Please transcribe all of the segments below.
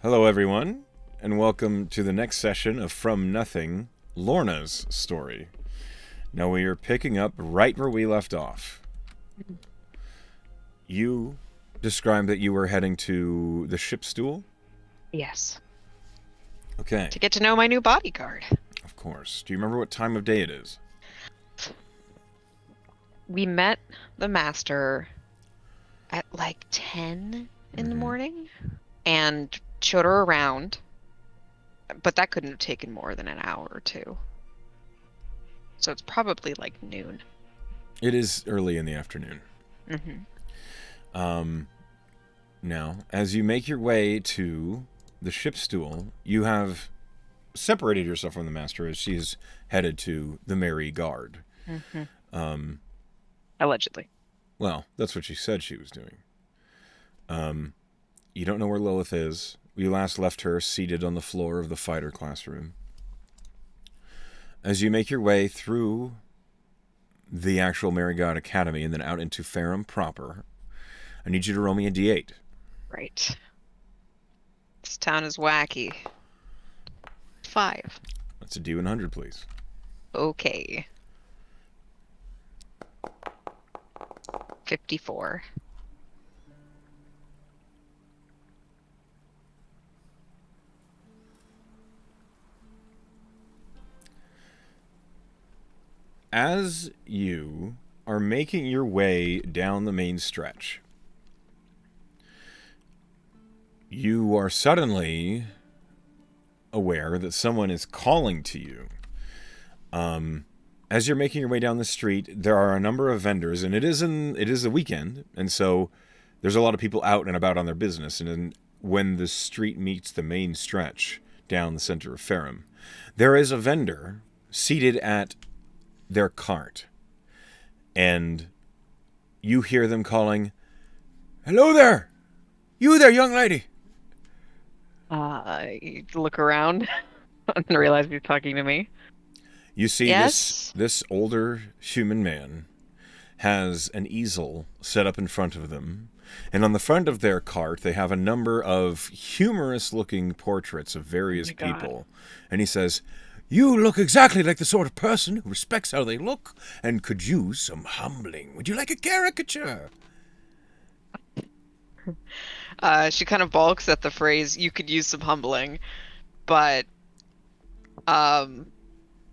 Hello, everyone, and welcome to the next session of From Nothing, Lorna's story. Now we are picking up right where we left off. You described that you were heading to the ship stool? Yes. Okay, To get to know my new bodyguard. of course. Do you remember what time of day it is? We met the master at like 10 in the morning and showed her around, but that couldn't have taken more than an hour or two. So it's probably like noon. It is early in the afternoon. Mm-hmm. Now, as you make your way to the ship stool, you have separated yourself from the master as she's headed to the Merry Guard. Mm-hmm. Allegedly. Well, that's what she said she was doing. You don't know where Lilith is. You last left her seated on the floor of the fighter classroom. As you make your way through the actual Merry God Academy and then out into Ferrum proper, I need you to roll me a d8. Right. This town is wacky. 5. That's a d100, please. Okay. 54. As you are making your way down the main stretch, you are suddenly aware that someone is calling to you. As you're making your way down the street, there are a number of vendors, and it is a weekend, and so there's a lot of people out and about on their business. And then when the street meets the main stretch down the center of Ferrum, there is a vendor seated at their cart, and you hear them calling, "Hello there! You there, young lady!" You look around and realize you're talking to me. You see Yes? this older human man has an easel set up in front of them, and on the front of their cart they have a number of humorous-looking portraits of various God. people. And he says, "You look exactly like the sort of person who respects how they look and could use some humbling. Would you like a caricature?" She kind of balks at the phrase, "you could use some humbling," but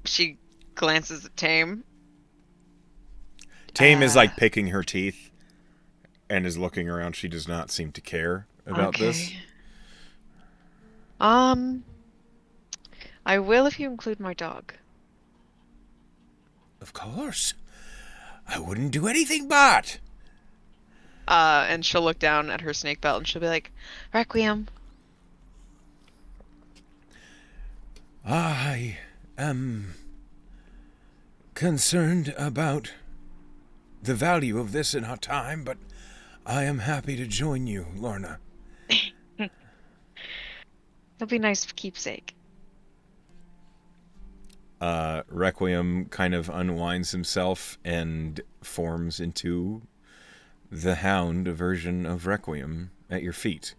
she glances at Tame. Tame is like picking her teeth and is looking around. She does not seem to care about this. I will if you include my dog. Of course. I wouldn't do anything but. And she'll look down at her snake belt and she'll be like, "Requiem." I am concerned about the value of this in our time, but I am happy to join you, Lorna. It'll be nice keepsake. Requiem kind of unwinds himself and forms into the hound version of Requiem at your feet.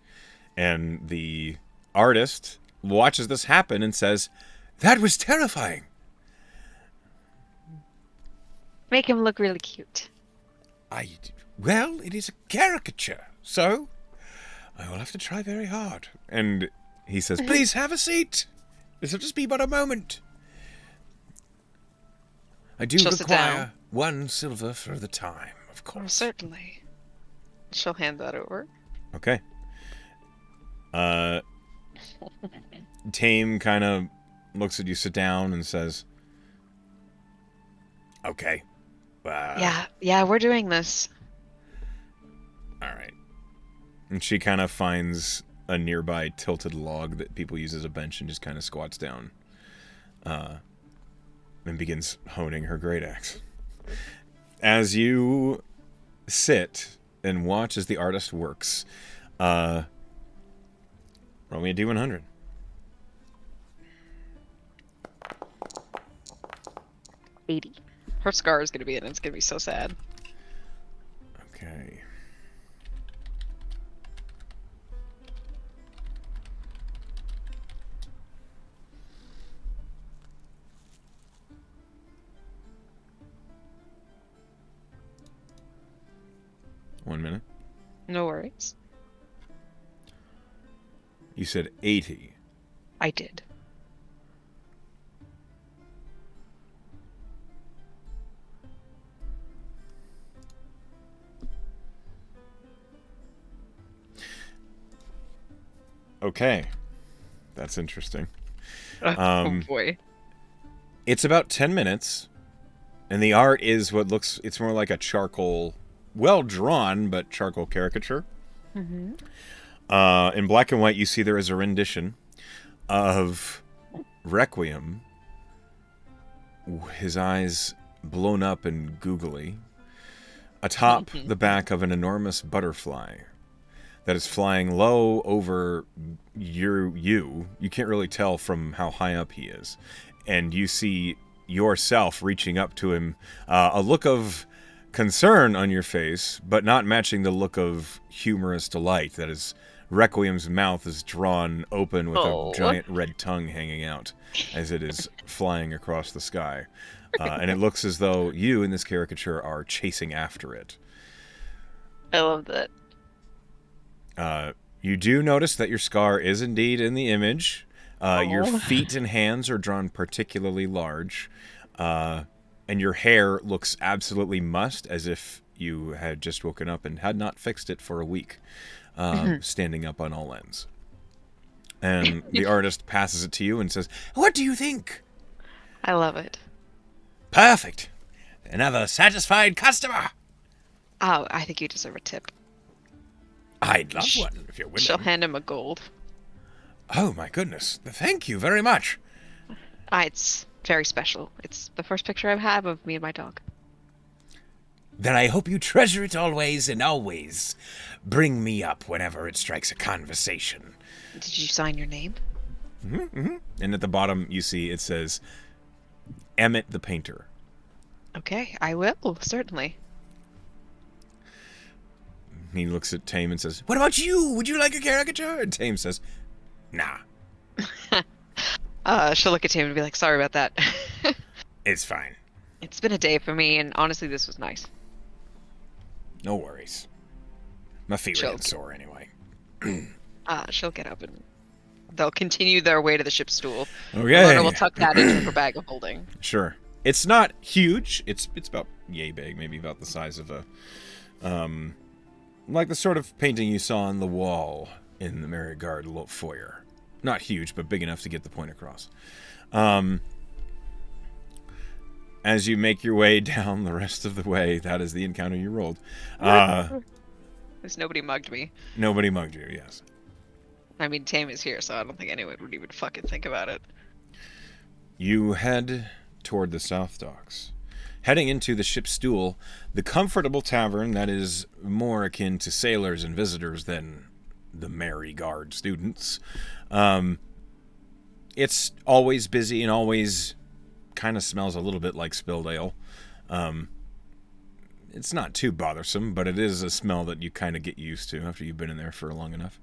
And the artist watches this happen and says, "That was terrifying." Make him look really cute. Well, it is a caricature, so I will have to try very hard. And he says, "Please have a seat. This will just be but a moment. I do require 1 silver for the time, of course." Certainly. She'll hand that over. Okay. Tame kind of looks at you, sit down, and says, "Okay. Yeah, we're doing this. All right." And she kind of finds a nearby tilted log that people use as a bench and just kind of squats down. And begins honing her great axe. As you sit and watch as the artist works, roll me a D100. 80. Her scar is gonna be in it. It's gonna be so sad. Okay. 1 minute. No worries. You said 80. I did. Okay. That's interesting. Oh boy. It's about 10 minutes, and the art is it's more like a charcoal, well drawn, but charcoal caricature. Mm-hmm. In black and white, you see there is a rendition of Requiem, his eyes blown up and googly, atop the back of an enormous butterfly that is flying low over you. You can't really tell from how high up he is. And you see yourself reaching up to him, a look of concern on your face, but not matching the look of humorous delight that is Requiem's mouth is drawn open with a giant red tongue hanging out as it is flying across the sky. And it looks as though you, in this caricature, are chasing after it. I love that. You do notice that your scar is indeed in the image. Your feet and hands are drawn particularly large. And your hair looks absolutely mussed, as if you had just woken up and had not fixed it for a week, standing up on all ends. And the artist passes it to you and says, "What do you think?" I love it. "Perfect. Another satisfied customer." Oh, I think you deserve a tip. "I'd love one, if you're willing." She'll hand him a gold. "Oh, my goodness. Thank you very much." It's very special. It's the first picture I have of me and my dog. "Then I hope you treasure it always, and always bring me up whenever it strikes a conversation." Did you sign your name? Mm-hmm. And at the bottom, you see it says, "Emmett the Painter." Okay, I will, certainly. He looks at Tame and says, "What about you? Would you like a caricature?" And Tame says, "Nah." She'll look at Tim and be like, sorry about that. "It's fine. It's been a day for me, and honestly, this was nice. No worries. My feet are getting sore anyway." She'll get up and they'll continue their way to the ship's stool. Okay. Lorna will tuck that into her bag of holding. Sure. It's not huge. It's about yay big, maybe about the size of a, like the sort of painting you saw on the wall in the Merry-Guard foyer. Not huge, but big enough to get the point across. As you make your way down the rest of the way, that is the encounter you rolled. Because nobody mugged me. Nobody mugged you, yes. I mean, Tame is here, so I don't think anyone would even fucking think about it. You head toward the South Docks. Heading into the ship's stool, the comfortable tavern that is more akin to sailors and visitors than the Merry-Guard students. It's always busy and always kind of smells a little bit like spilled ale. It's not too bothersome, but it is a smell that you kind of get used to after you've been in there for long enough.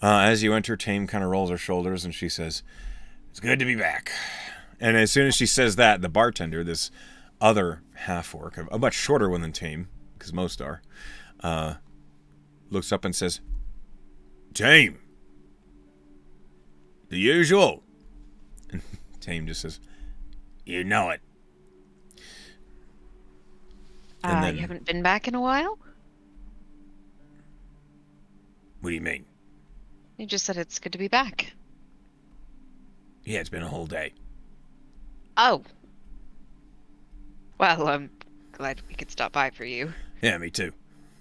As you enter, Tame kind of rolls her shoulders and she says, "It's good to be back." And as soon as she says that, the bartender, this other half-orc, a much shorter one than Tame, because most are, looks up and says, "Tame, the usual." And Tame just says, "You know it." And then, You haven't been back in a while? "What do you mean?" You just said it's good to be back. "Yeah, it's been a whole day." Oh. Well, I'm glad we could stop by for you. "Yeah, me too."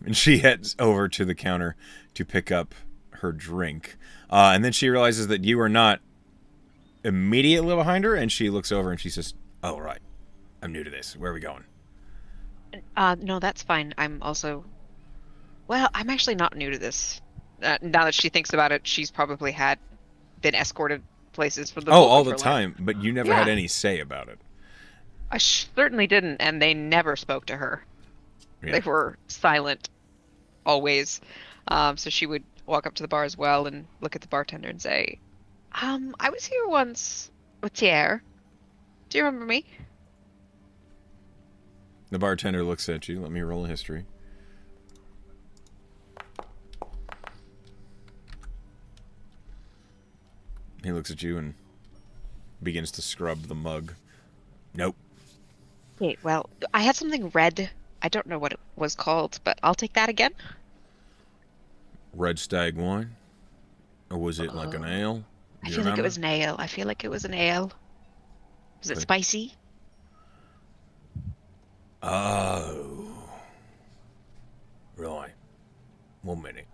And she heads over to the counter to pick up her drink. And then she realizes that you are not immediately behind her, and she looks over and she says, "Oh, right. I'm new to this. Where are we going?" No, that's fine. I'm also... Well, I'm actually not new to this. Now that she thinks about it, she's probably been escorted places for the all the life. time, but you never had any say about it. I certainly didn't, and they never spoke to her. Yeah. They were silent, always. So she would walk up to the bar as well and look at the bartender and say, I was here once with Thierry. Do you remember me? The bartender looks at you. Let me roll a history. He looks at you and begins to scrub the mug. Nope. Okay, well, I had something red. I don't know what it was called, but I'll take that again. Red Stag wine? Or was it like an Oh, ale? I Do you feel like it remember? was an ale. I feel like it was an ale. Was it Okay. spicy? Oh. Right. 1 minute.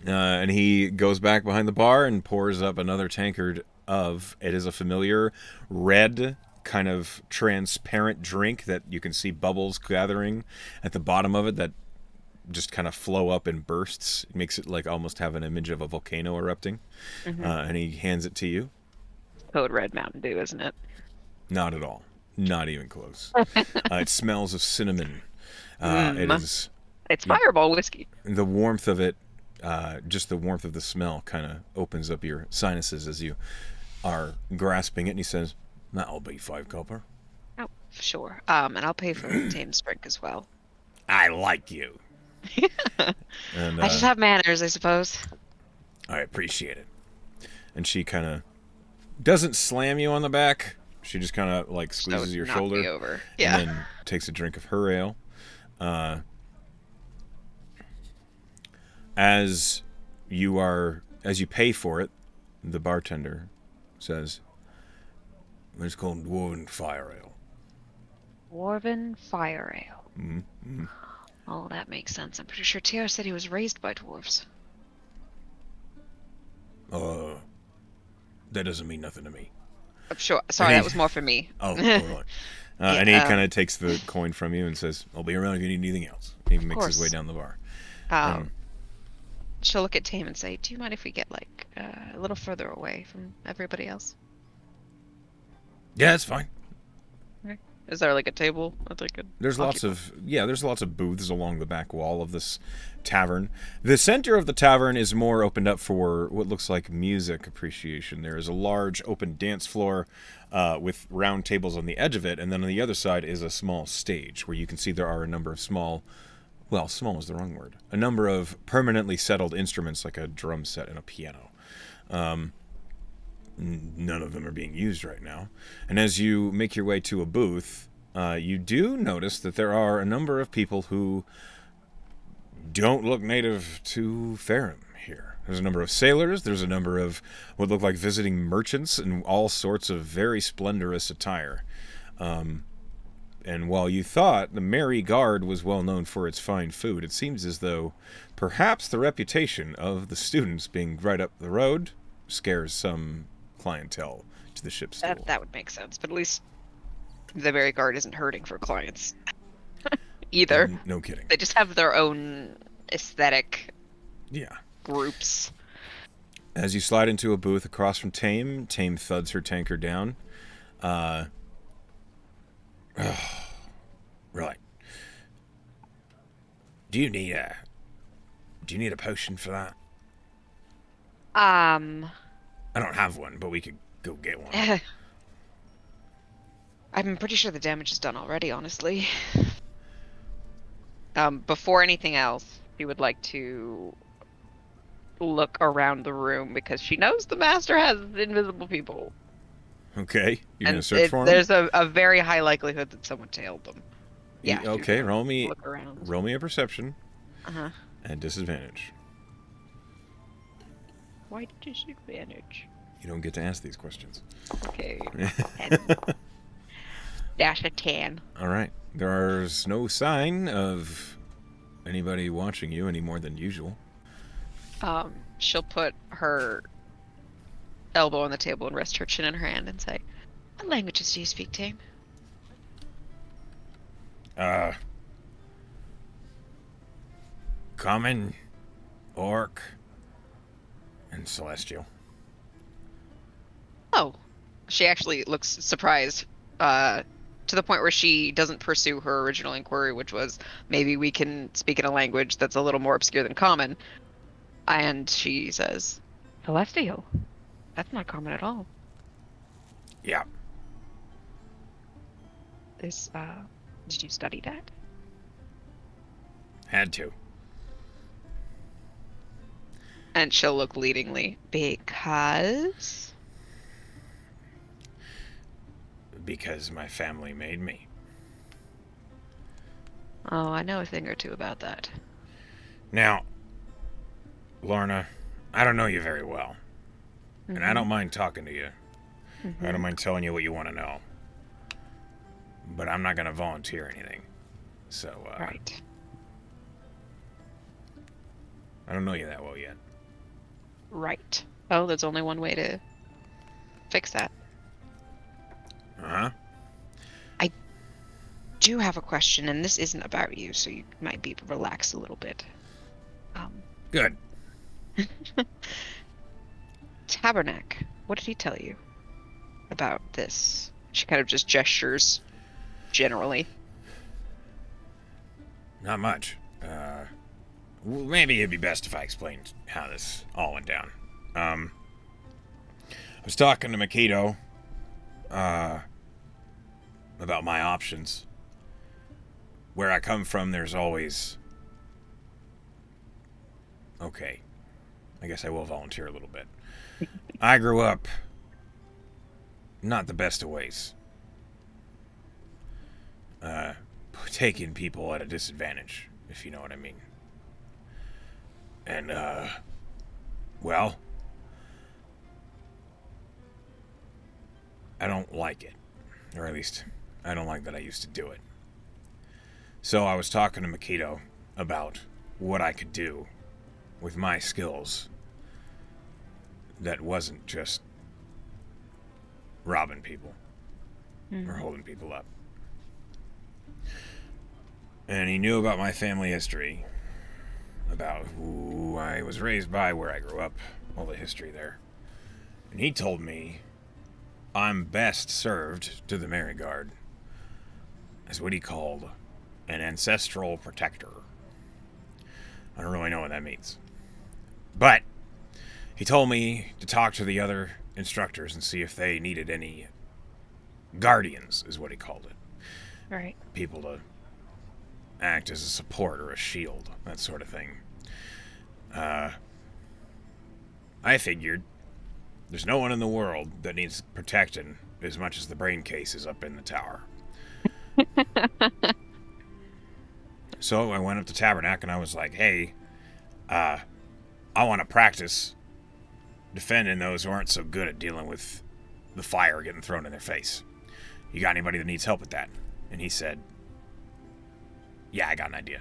And he goes back behind the bar and pours up another tankard of, it is a familiar red, kind of transparent drink that you can see bubbles gathering at the bottom of it that just kind of flow up in bursts. It makes it like almost have an image of a volcano erupting. Mm-hmm. And he hands it to you. Code Red Mountain Dew, isn't it? Not at all. Not even close. It smells of cinnamon. It Mmm. is It's you, Fireball whiskey. the warmth of it. Just the warmth of the smell kind of opens up your sinuses as you are grasping it. And he says, "That'll be 5 copper." Oh, sure. And I'll pay for Tame's drink as well. I like you, and I just have manners, I suppose. I appreciate it. And she kind of doesn't slam you on the back. She just kind of like So squeezes your knock me shoulder over. and Yeah. then takes a drink of her ale. Uh, as as you pay for it, the bartender says, "It's called Dwarven Fire Ale." Dwarven Fire Ale. Mm-hmm. Oh, that makes sense. I'm pretty sure Tara said he was raised by dwarves. Uh, that doesn't mean nothing to me. I'm sure. And Sorry, that was more for me. oh, all right. Yeah, And he kind of takes the coin from you and says, "I'll be around if you need anything else." He of makes his way course. down the bar. Um, And she'll look at Tame and say, "Do you mind if we get like a little further away from everybody else?" yeah, it's fine. Okay. Is there like a table that they could There's occupy? there's lots of booths along the back wall of this tavern. The center of the tavern is more opened up for what looks like music appreciation. There is a large open dance floor with round tables on the edge of it, and then on the other side is a small stage where you can see there are a number of small, well, small is the wrong word, a number of permanently settled instruments like a drum set and a piano. None of them are being used right now. And as you make your way to a booth, you do notice that there are a number of people who don't look native to Farum here. There's a number of sailors, there's a number of what look like visiting merchants in all sorts of very splendorous attire. And while you thought the Merry Guard was well known for its fine food, it seems as though perhaps the reputation of the students being right up the road scares some clientele to the ship's That stool. that would make sense, but at least the Berry Guard isn't hurting for clients either. No kidding. They just have their own aesthetic Yeah. groups. As you slide into a booth across from Tame, Tame thuds her tanker down. Right. Do you need a potion for that? Um, I don't have one, but we could go get one. I'm pretty sure the damage is done already, honestly. Before anything else, she would like to look around the room because she knows the master has invisible people. Okay, you're gonna And search for them. there's a very high likelihood that someone tailed them. Yeah. she's Okay, gonna roll me look around. a perception Uh-huh. and disadvantage. Why disadvantage? You don't get to ask these questions. Okay. Dash a 10. All right. There's no sign of anybody watching you any more than usual. She'll put her elbow on the table and rest her chin in her hand and say, "What languages do you speak, Tame?" Common, Orc, and Celestial. Oh. She actually looks surprised, to the point where she doesn't pursue her original inquiry, which was maybe we can speak in a language that's a little more obscure than common. And she says, "Celestial? That's not common at all. Yeah. This, did you study that?" Had to. And she'll look leadingly. Because? Because my family made me. Oh, I know a thing or two about that. Now, Lorna, I don't know you very well, and I Mm-hmm. don't mind talking to you. I don't Mm-hmm. mind telling you what you want to know, but I'm not going to volunteer anything. So, Right. I don't know you that well yet. Right. Oh, there's only one way to fix that. Uh huh. I do have a question, and this isn't about you, so you might be relaxed a little bit. Um, Good. Tabernac, what did he tell you about this? She kind of just gestures generally. Not much. Maybe it'd be best if I explained how this all went down. Um, I was talking to Makito uh, about my options. Where I come from, there's always. Okay, I guess I will volunteer a little bit. I grew up not the best of ways. Uh, Taking people at a disadvantage, if you know what I mean. And, well, I don't like it. Or at least, I don't like that I used to do it. So I was talking to Makito about what I could do with my skills that wasn't just robbing people or Hmm. holding people up. And he knew about my family history, about who I was raised by, where I grew up, all the history there. And he told me I'm best served to the Merryguard as what he called an ancestral protector. I don't really know what that means. But he told me to talk to the other instructors and see if they needed any guardians, is what he called it. Right. People to act as a support or a shield, that sort of thing. Uh, I figured there's no one in the world that needs protecting as much as the brain cases up in the tower. So I went up to Tabernac and I was like, hey, uh, I want to practice defending those who aren't so good at dealing with the fire getting thrown in their face. You got anybody that needs help with that? And he said, yeah, I got an idea.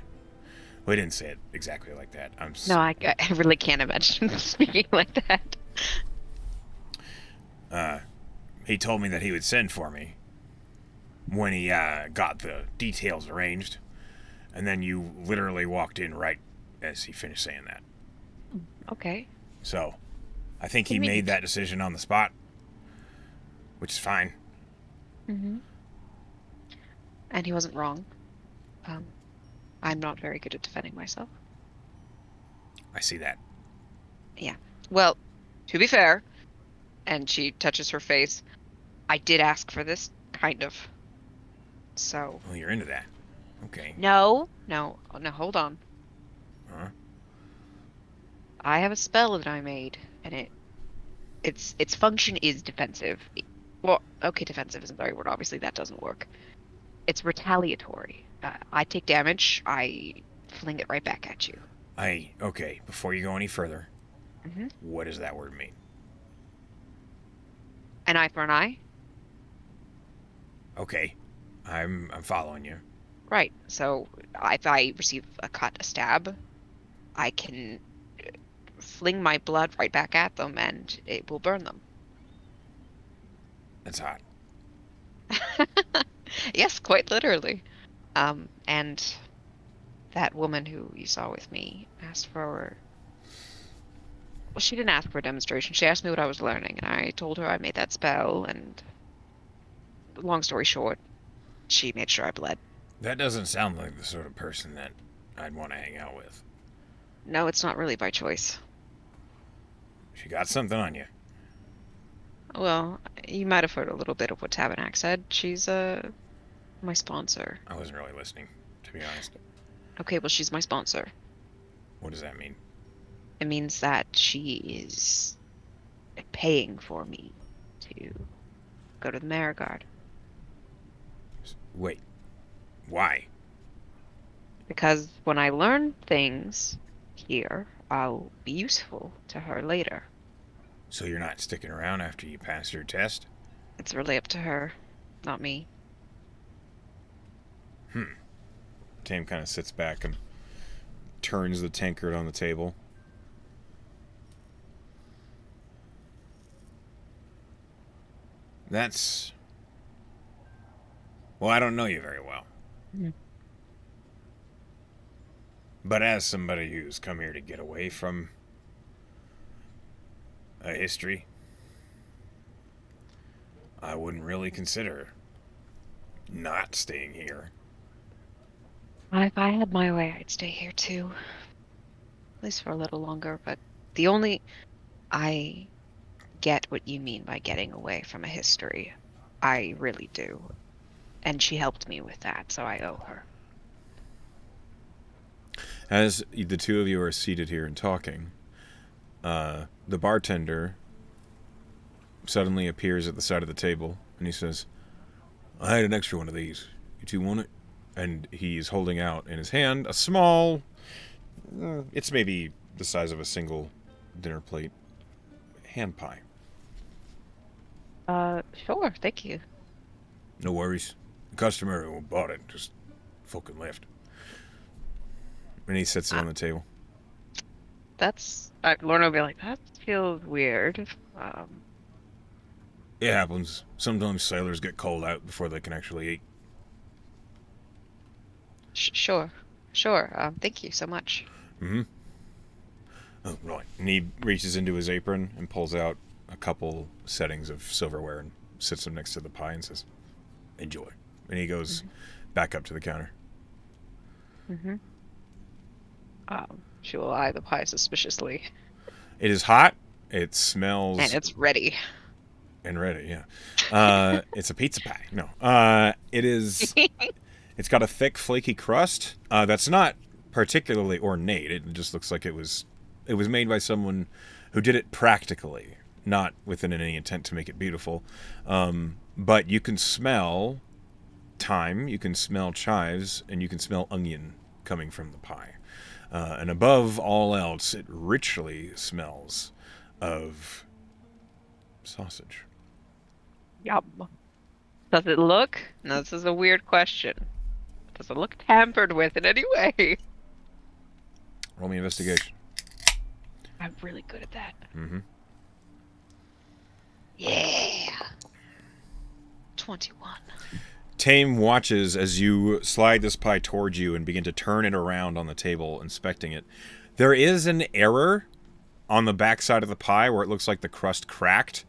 Well, he didn't say it exactly like that. No, I really can't imagine speaking like that. Uh, he told me that he would send for me when he got the details arranged. And then you literally walked in right as he finished saying that. Okay. So I think he made Convenient. that decision on the spot, which is fine. Hmm. And he wasn't wrong. Um, I'm not very good at defending myself. I see that. Yeah. Well, to be fair, and she touches her face, I did ask for this, kind of. So, Well, you're into that. Okay. no, no, oh, no, hold on. Huh? I have a spell that I made, and its function is defensive. Well, okay, defensive isn't the right word. Obviously, that doesn't work. It's retaliatory. I take damage, I fling it right back at you. Okay, before you go any further, Hmm. what does that word mean? An eye for an eye? Okay. I'm following you. Right. So if I receive a cut, a stab, I can fling my blood right back at them and it will burn them. That's hot. Yes, quite literally. And that woman who you saw with me asked for, well, she didn't ask for a demonstration. She asked me what I was learning, and I told her I made that spell, and long story short, she made sure I bled. That doesn't sound like the sort of person that I'd want to hang out with. No, it's not really by choice. She got something on you. Well, you might have heard a little bit of what Tabernac said. She's my sponsor. I wasn't really listening, to be honest. Okay, well, she's my sponsor. What does that mean? It means that she is paying for me to go to the Marigard. Wait, why? Because when I learn things here, I'll be useful to her later. So you're not sticking around after you pass your test? It's really up to her, not me. Tam kind of sits back and turns the tankard on the table. That's... Well, I don't know you very well. Mm. But as somebody who's come here to get away from a history, I wouldn't really consider not staying here. If I had my way, I'd stay here too. At least for a little longer, but the only... I get what you mean by getting away from a history. I really do. And she helped me with that, so I owe her. As the two of you are seated here and talking, the bartender suddenly appears at the side of the table and he says, I had an extra one of these. You two want it? And he's holding out in his hand a small, it's maybe the size of a single dinner plate, hand pie. Sure, thank you. No worries. The customer who bought it just fucking left. And he sits it Uh, on the table. Lorna will be like, that feels weird. It happens. Sometimes sailors get called out before they can actually eat. Sure, sure. Thank you so much. Mm-hmm. Oh, right. And he reaches into his apron and pulls out a couple settings of silverware and sits them next to the pie and says, enjoy. And he goes back up to the counter. Mm-hmm. She will eye the pie suspiciously. It is hot. It smells... And it's ready. And ready, yeah. It's a pizza pie. No. It is... It's got a thick, flaky crust. That's not particularly ornate. It just looks like it was made by someone who did it practically, not with any intent to make it beautiful. But you can smell thyme, you can smell chives, and you can smell onion coming from the pie. And above all else, it richly smells of sausage. Yum. Does it look? Now, this is a weird question. Does it look tampered with in any way? Roll me investigation. I'm really good at that. Mm-hmm. Yeah. 21. Tame watches as you slide this pie towards you and begin to turn it around on the table, inspecting it. There is an error on the back side of the pie where it looks like the crust cracked,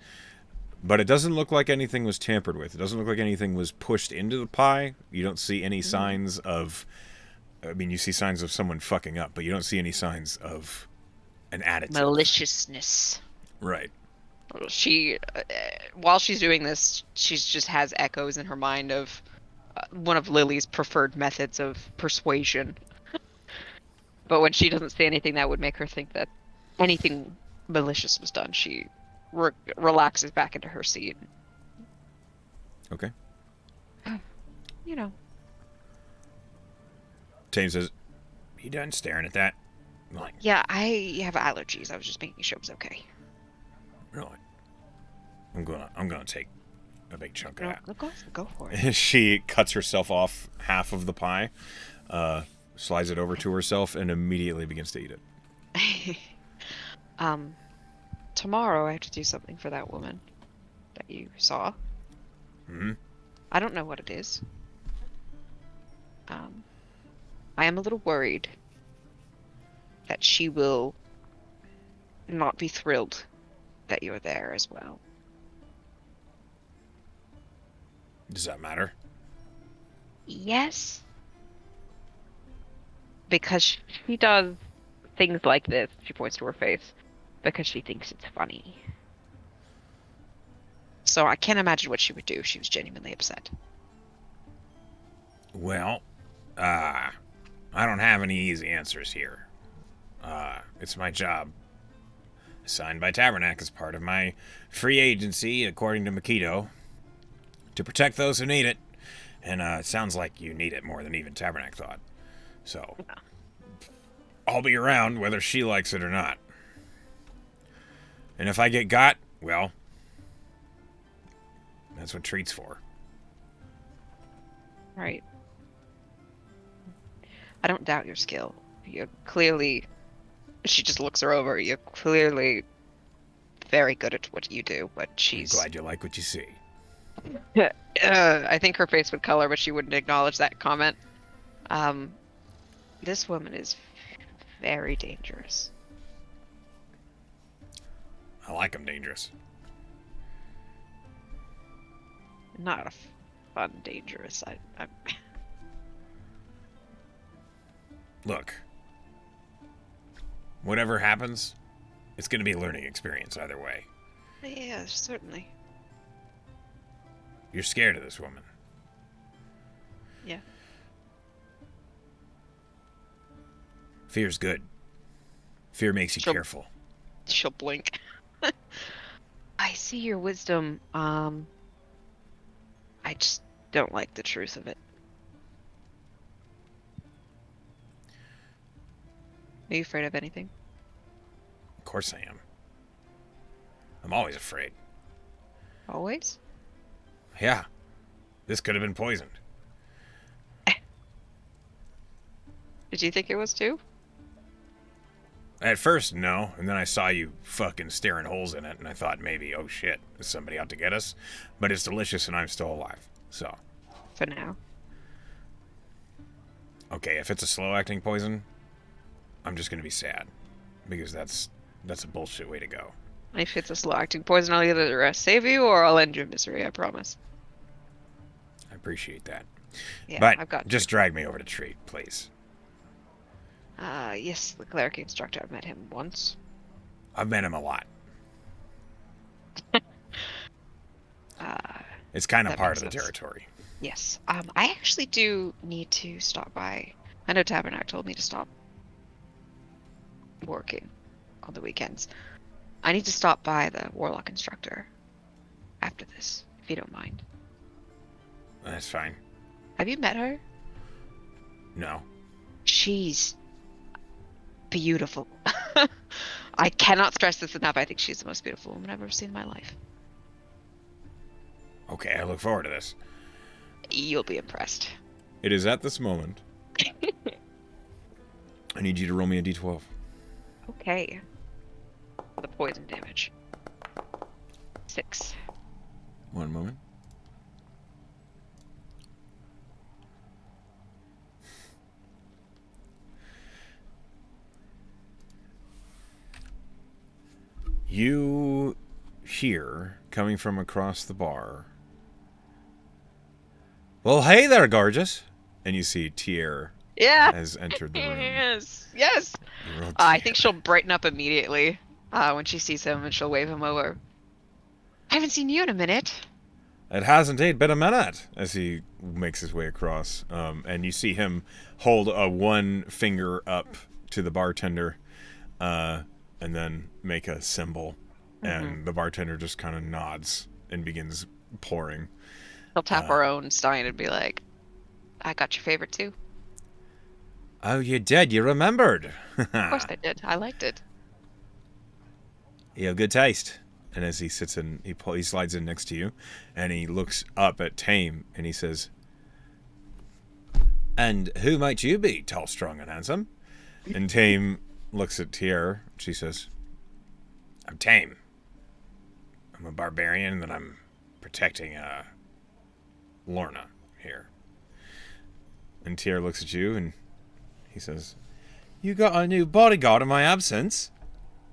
but it doesn't look like anything was tampered with. It doesn't look like anything was pushed into the pie. You don't see any signs of... I mean, you see signs of someone fucking up, but you don't see any signs of an additive. Maliciousness. Right. She, while she's doing this, she just has echoes in her mind of one of Lily's preferred methods of persuasion. But when she doesn't see anything that would make her think that anything malicious was done, she relaxes back into her seat. Okay. You know. Tame says, "You done staring at that?" I'm like, Yeah, I have allergies. I was just making sure it was okay. really? I'm gonna take a big chunk of that. Go for it. She cuts herself off half of the pie, slides it over to herself, and immediately begins to eat it. Tomorrow I have to do something for that woman that you saw. Hmm. I don't know what it is. I am a little worried that she will not be thrilled that you're there as well. Does that matter? Yes. Because she does things like this, she points to her face, because she thinks it's funny. So I can't imagine what she would do if she was genuinely upset. Well, I don't have any easy answers here. It's my job. Assigned by Tabernacle as part of my free agency, according to Makito, to protect those who need it. And it sounds like you need it more than even Tabernacle thought. So, I'll be around whether she likes it or not. And if I get got, well, that's what treat's for. Right. I don't doubt your skill. You're clearly... She just looks her over. You're clearly very good at what you do, but she's... I'm glad you like what you see. I think her face would color, but she wouldn't acknowledge that comment. This woman is very dangerous. I like them dangerous. Not a fun dangerous. Look, whatever happens, it's going to be a learning experience either way. Yeah, certainly. You're scared of this woman. Yeah. Fear's good. Fear makes you careful. She'll blink. I see your wisdom. I just don't like the truth of it. Are you afraid of anything? Of course I am. I'm always afraid. Always? Yeah. This could have been poisoned. Did you think it was too? At first, no. And then I saw you fucking staring holes in it, and I thought maybe, oh shit, is somebody out to get us? But it's delicious and I'm still alive. So. For now. Okay, if it's a slow-acting poison, I'm just going to be sad. Because that's a bullshit way to go. If it's a slow-acting poison, I'll either save you or I'll end your misery, I promise. I appreciate that. Yeah, but I've got just drag me over to treat, please. Yes, the cleric instructor. I've met him once. I've met him a lot. It's kind of part of the territory. Yes. I actually do need to stop by. I know Tabernacle told me to stop working on the weekends. I need to stop by the warlock instructor after this, if you don't mind. That's fine. Have you met her? No. She's beautiful. I cannot stress this enough. I think she's the most beautiful woman I've ever seen in my life. Okay, I look forward to this. You'll be impressed. It is at this moment. I need you to roll me a d12. Okay. The poison damage. 6. One moment. You hear, coming from across the bar, well, hey there, gorgeous. And you see Tier has entered the room. Yes. I think she'll brighten up immediately when she sees him, and she'll wave him over. I haven't seen you in a minute. It has indeed been a minute, as he makes his way across. And you see him hold one finger up to the bartender, and then make a symbol. And the bartender just kind of nods and begins pouring. He'll tap our own stein and be like, I got your favorite too. Oh, you did? You remembered? Of course I did. I liked it. You have good taste. And as he sits in, he slides in next to you, and he looks up at Tame, and he says, "And who might you be, tall, strong, and handsome?" And Tame looks at Tier. She says, "I'm Tame. I'm a barbarian, and then I'm protecting Lorna here." And Tier looks at you, and he says, "You got a new bodyguard in my absence?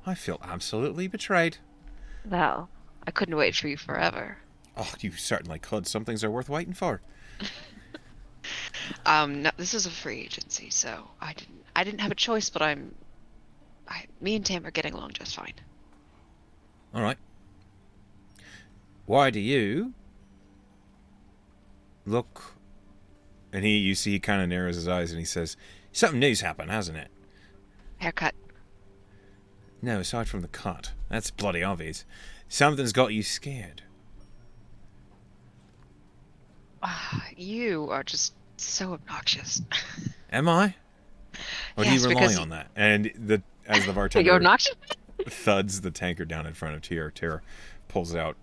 I feel absolutely betrayed." Well, I couldn't wait for you forever. Oh, you certainly could. Some things are worth waiting for. No, this is a free agency, so I didn't have a choice, but me and Tam are getting along just fine. All right. Why do you look? And you see he kind of narrows his eyes and he says, "Something new's happened, hasn't it?" Haircut. No, aside from the cut. That's bloody obvious. Something's got you scared. You are just so obnoxious. Am I? Or do you Yes, rely because on that? And as the you're bartender obnoxious. thuds the tankard down in front of Tier, Tier pulls out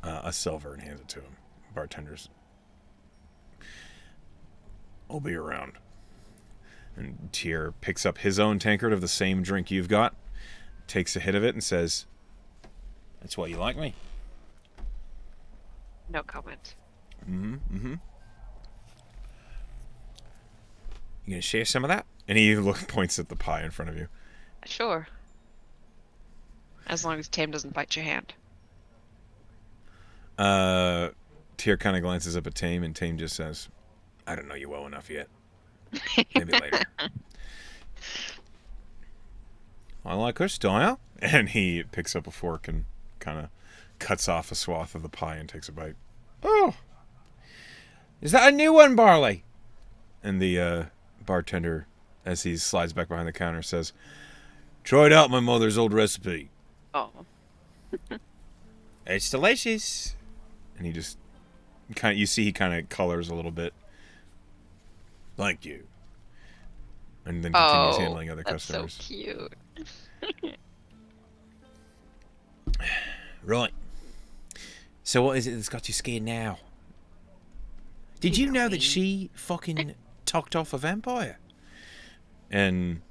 a silver and hands it to him. Bartender's, I'll be around. And Tier picks up his own tankard of the same drink you've got, takes a hit of it, and says, "That's why you like me." No comment. You gonna share some of that? And he points at the pie in front of you. Sure. As long as Tame doesn't bite your hand. Tier kind of glances up at Tame, and Tame just says, "I don't know you well enough yet. Maybe later." I like her style. And he picks up a fork and kind of cuts off a swath of the pie and takes a bite. "Oh, is that a new one, Barley?" And the bartender, as he slides back behind the counter, says, "Tried out my mother's old recipe. Oh. It's delicious." And he just you see he kind of colors a little bit. "Thank you." And then continues handling other that's customers. So cute. Right. So what is it that's got you scared now? Did you know that she fucking talked off a vampire? And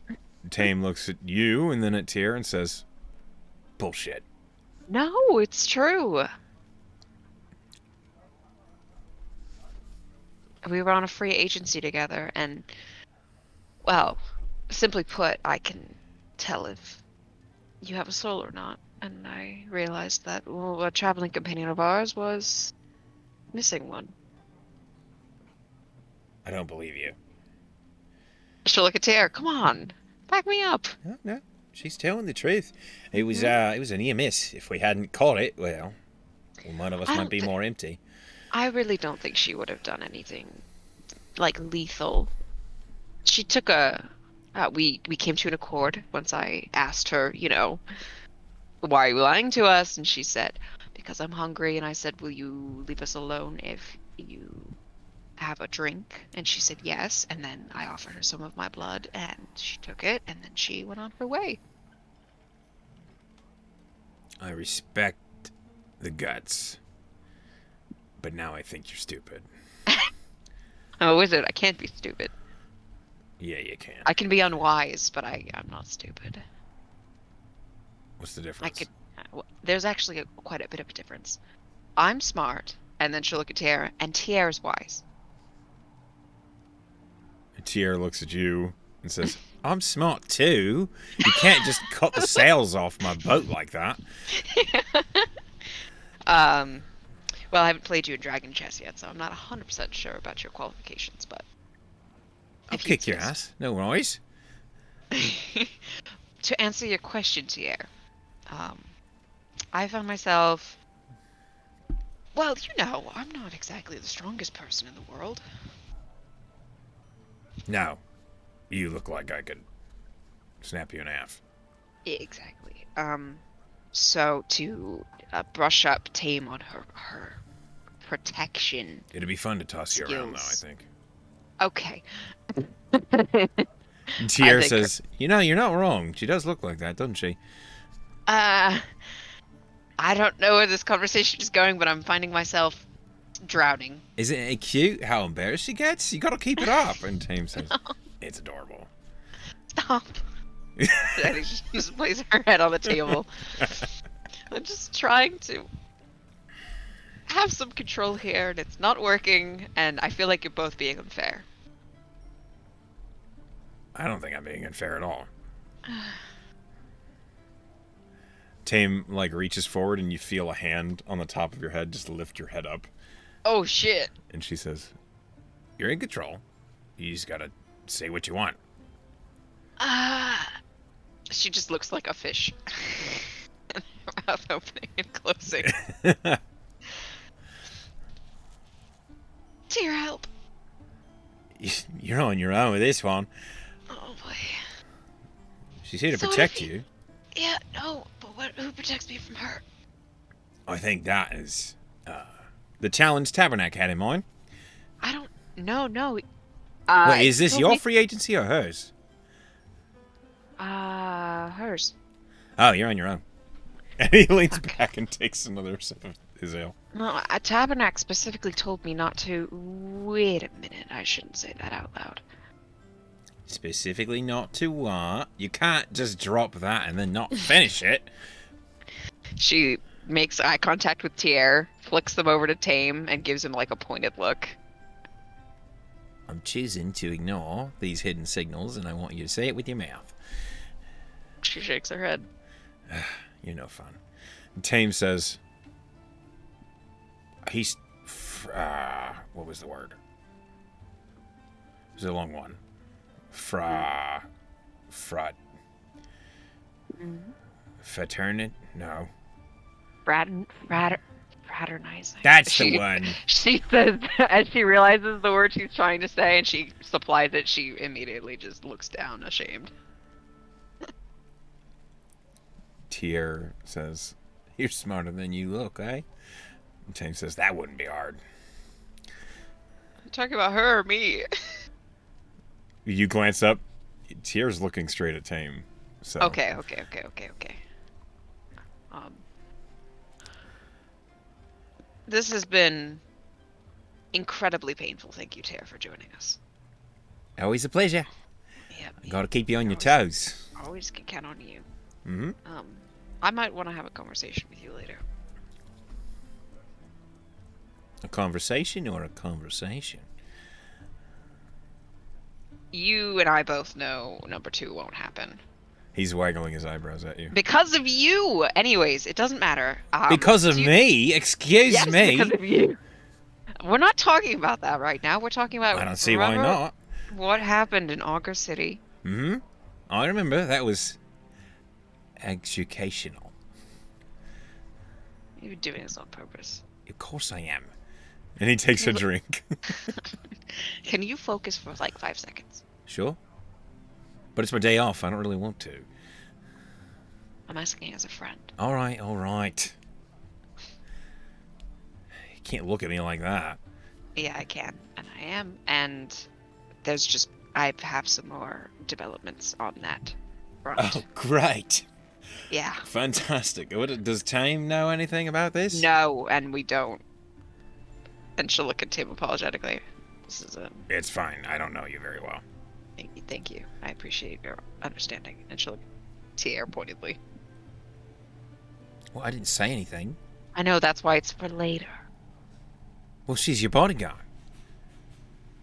Tame looks at you and then at Tier and says, "Bullshit." No, it's true. We were on a free agency together, and, well, simply put, I can tell if you have a soul or not. And I realized that, well, a traveling companion of ours was missing one. I don't believe you. She'll look at Tara. Come on, back me up. No. She's telling the truth. It was a near miss. If we hadn't caught it, well, one of us might be more empty. I really don't think she would have done anything, like, lethal. She took we came to an accord once I asked her, why are you lying to us? And she said, because I'm hungry. And I said, will you leave us alone if you have a drink? And she said yes. And then I offered her some of my blood, and she took it, and then she went on her way. I respect the guts, but now I think you're stupid. I'm a wizard. I can't be stupid. Yeah, you can. I can be unwise, but I'm not stupid. What's the difference? There's actually quite a bit of a difference. I'm smart, and then she'll look at Tiara, and Tiara's wise. And Tiara looks at you and says, "I'm smart too. You can't just cut the sails off my boat like that." Well, I haven't played you in Dragon Chess yet, so I'm not 100% sure about your qualifications, but... I'll kick your ass. No worries. To answer your question, Tiara, I found myself... Well, I'm not exactly the strongest person in the world. No. You look like I could snap you in half. Exactly. So to brush up Tame on her protection. It'd be fun to toss you around, though, I skills. think. Okay. Tier says, you're not wrong. She does look like that, doesn't she? I don't know where this conversation is going, but I'm finding myself drowning. Isn't it cute how embarrassed she gets? You gotta keep it up. And Tame says, "It's adorable." Stop. And she just places her head on the table. I'm just trying to have some control here, and it's not working, and I feel like you're both being unfair. I don't think I'm being unfair at all. Tame, reaches forward, and you feel a hand on the top of your head just lift your head up. Oh, shit. And she says, "You're in control. You just gotta say what you want." She just looks like a fish. Her mouth opening and closing. Dear help. You're on your own with this one. Oh boy. She's here to protect you. Yeah, Who protects me from her? I think that is the challenge Tabernacle had in mind. I don't. No. Wait, is He this told your me. free agency or hers? Hers. Oh, you're on your own. And he leans Fuck. back and takes another sip of his ale. No, Tabernacle specifically told me not to. Wait a minute. I shouldn't say that out loud. Specifically not to what? You can't just drop that and then not finish it. She makes eye contact with Tier, flicks them over to Tame, and gives him like a pointed look. I'm choosing to ignore these hidden signals, and I want you to say it with your mouth. She shakes her head. You're no fun. And Tame says, he's... what was the word? It was a long one. Fraud. Fraternit? No. Fraternizing. That's the one. She says, as she realizes the word she's trying to say and she supplies it, she immediately just looks down, ashamed. Tier says, you're smarter than you look, eh? And Tame says, that wouldn't be hard. You talking about her or me? You glance up. Tier's looking straight at Tame. So. Okay. This has been incredibly painful. Thank you, Tier, for joining us. Always a pleasure. Yep. Gotta keep you on your toes. Always can count on you. Mm-hmm. I might want to have a conversation with you later. A conversation or a conversation? You and I both know number 2 won't happen. He's waggling his eyebrows at you. Because of you! Anyways, it doesn't matter. Because of me? Excuse yes, me? because of you. We're not talking about that right now. We're talking about... I don't see why not. What happened in Augur City? Mm-hmm. I remember. That was... educational. You're doing this on purpose. Of course I am. And he takes a drink. Can you focus for like 5 seconds? Sure. But it's my day off. I don't really want to. I'm asking as a friend. All right. You can't look at me like that. Yeah, I can. And I am. And there's just... I have some more developments on that front. Oh, great. Yeah. Fantastic. Does Tame know anything about this? No, and we don't. And she'll look at Tim apologetically. This is a... It's fine. I don't know you very well. Thank you. I appreciate your understanding. And she'll look to Tier pointedly. Well, I didn't say anything. I know, that's why it's for later. Well, she's your bodyguard.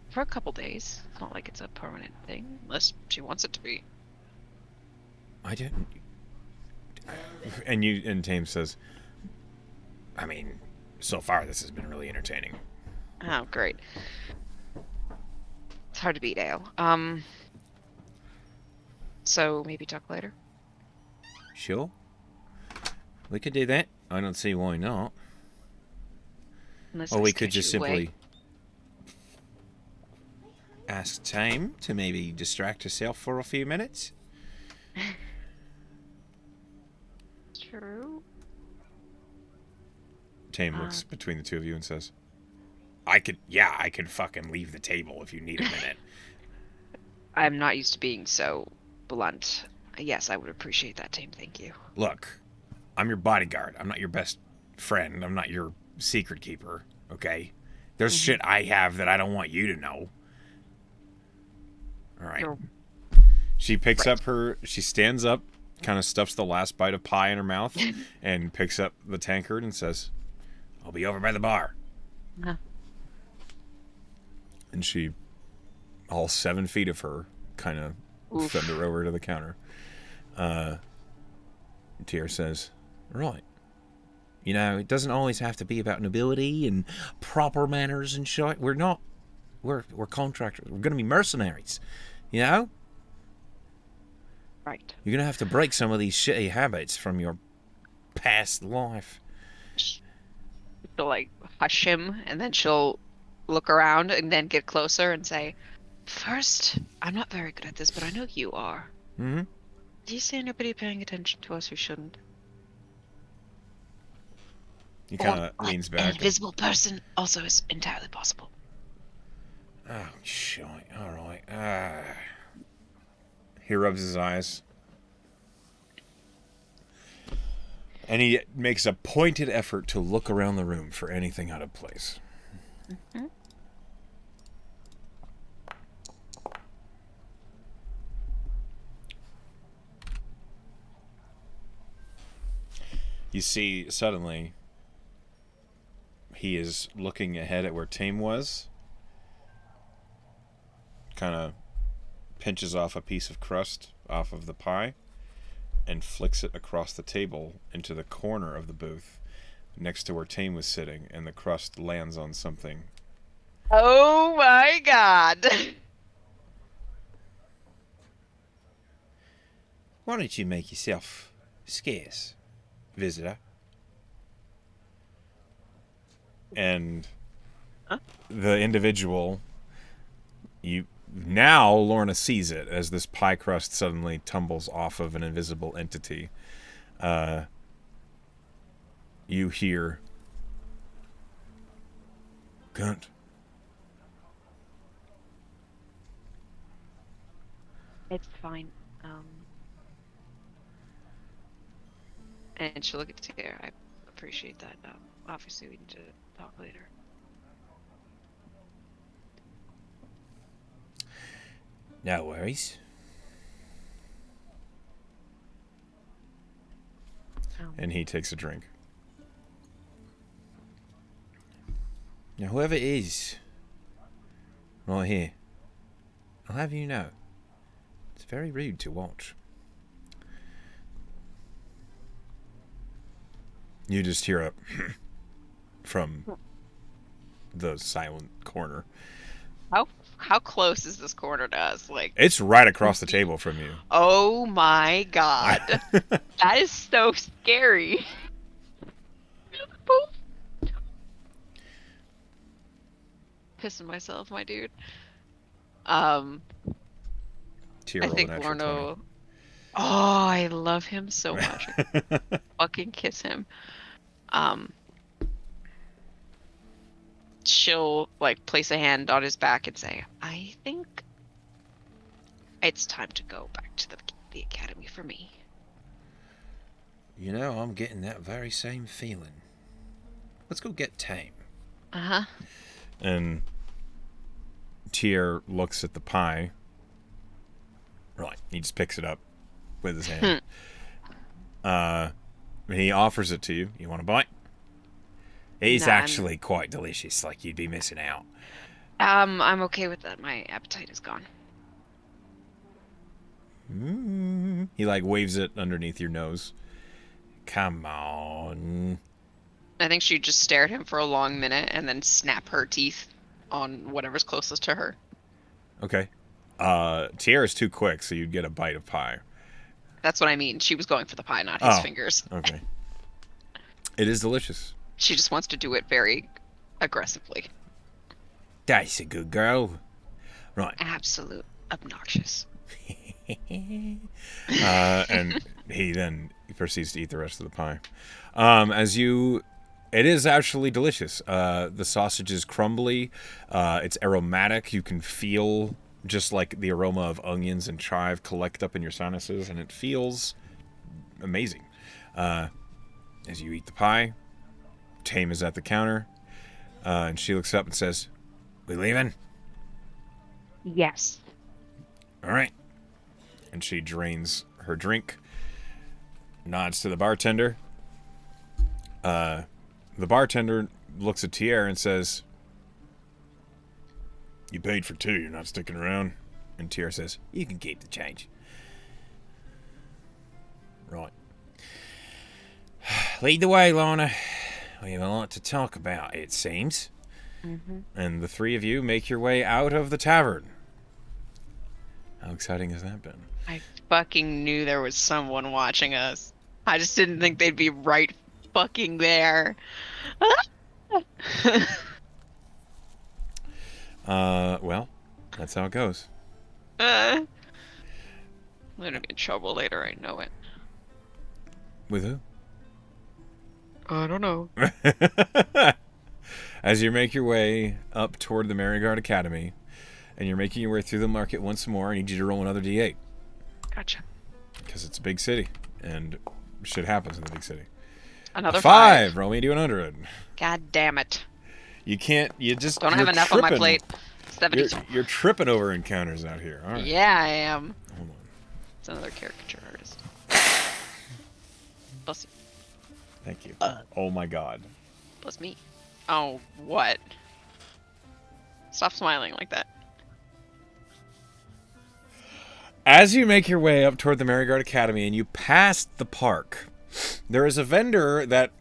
For a couple days. It's not like it's a permanent thing, unless she wants it to be. I don't... And Tame says, I mean, so far this has been really entertaining. Oh, great. It's hard to beat ale. So maybe talk later? Sure. We could do that. I don't see why not. Unless Or I we could scare just you away. simply ask Tame to maybe distract herself for a few minutes. True. Tame looks between the two of you and says, I could fucking leave the table if you need a minute. I'm not used to being so blunt. Yes, I would appreciate that, Tame. Thank you. Look, I'm your bodyguard. I'm not your best friend. I'm not your secret keeper, okay? There's shit I have that I don't want you to know. All right. She picks up she stands up, kind of stuffs the last bite of pie in her mouth, and picks up the tankard and says, I'll be over by the bar. Huh. And she, all 7 feet of her, kind of thunder over to the counter. Tyr says, right. You know, it doesn't always have to be about nobility and proper manners and shit. We're contractors. We're going to be mercenaries. You know? Right. You're going to have to break some of these shitty habits from your past life. She'll, like, hush him, and then she'll look around and then get closer and say, first, I'm not very good at this, but I know you are. Mm-hmm. Do you see anybody paying attention to us who shouldn't? He Or kind of like leans an back. invisible person also is entirely possible. Oh, shit. All right. He rubs his eyes. And he makes a pointed effort to look around the room for anything out of place. Mm-hmm. You see, suddenly, he is looking ahead at where Tame was. Kind of pinches off a piece of crust off of the pie and flicks it across the table into the corner of the booth next to where Tame was sitting, and the crust lands on something. Oh my God. Why don't you make yourself scarce, visitor? And Huh? the individual, you now Lorna sees it as this pie crust suddenly tumbles off of an invisible entity. You hear, Gunt. It's fine. And she'll look at Tara. I appreciate that. Obviously, we need to talk later. No worries. And he takes a drink. Now, whoever it is, right here, I'll have you know, it's very rude to watch. You just hear a from the silent corner. How close is this corner to us? Like, It's right across the table from you. oh my God. That is so scary. Pissing myself, my dude. Tier I roll an think extra Lorna. Oh, I love him so much. I 20. fucking kiss him. Um, she'll like place a hand on his back and say, "I think it's time to go back to the academy for me." You know, I'm getting that very same feeling. Let's go get Tame. Uh-huh. And Tier looks at the pie. Right, he just picks it up with his hand. He offers it to you. You want a bite? It's Nah, actually quite delicious, like you'd be missing out. I'm okay with that. My appetite is gone. He like waves it underneath your nose. Come on. I think she'd just stare at him for a long minute and then snap her teeth on whatever's closest to her. Okay. Tierra's too quick, so you'd get a bite of pie. That's what I mean. She was going for the pie, not his Oh, fingers. okay. It is delicious. She just wants to do it very aggressively. That's a good girl. Right. Absolute obnoxious. And he then proceeds to eat the rest of the pie. It is actually delicious. The sausage is crumbly. It's aromatic. You can feel just like the aroma of onions and chive collect up in your sinuses, and it feels amazing. As you eat the pie, Tame is at the counter, and she looks up and says, "We leaving?" Yes. All right. And she drains her drink, nods to the bartender. The bartender looks at Tierra and says, "You paid for two, you're not sticking around." And Tierra says, "You can keep the change." Right. Lead the way, Lorna. We have a lot to talk about, it seems. Mm-hmm. And the three of you make your way out of the tavern. How exciting has that been? I fucking knew there was someone watching us. I just didn't think they'd be right fucking there. Well, that's how it goes. I'm gonna be in trouble later, I know it. With who? I don't know. As you make your way up toward the Merigard Academy, and you're making your way through the market once more, I need you to roll another d8. Gotcha. Because it's a big city, and shit happens in the big city. Another A 5. Roll me to 100. God damn it. You can't. You just Don't you're have enough on my tripping. plate. 72. You're tripping over encounters out here. All right. Yeah, I am. Hold on. It's another caricature artist. Bless you. Thank you. Oh my god. Bless me. Oh, what? Stop smiling like that. As you make your way up toward the Merigard Academy and you pass the park, there is a vendor that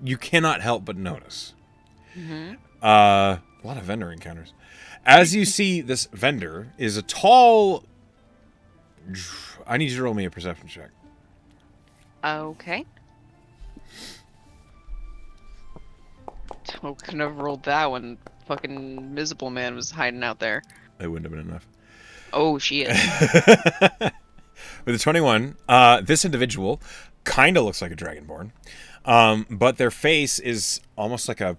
you cannot help but notice. Mm-hmm. A lot of vendor encounters. As you see, this vendor is a tall... I need you to roll me a perception check. Okay. Oh, couldn't have rolled that when fucking Miserable Man was hiding out there. It wouldn't have been enough. Oh, she is. With a 21, this individual kind of looks like a Dragonborn, but their face is almost like a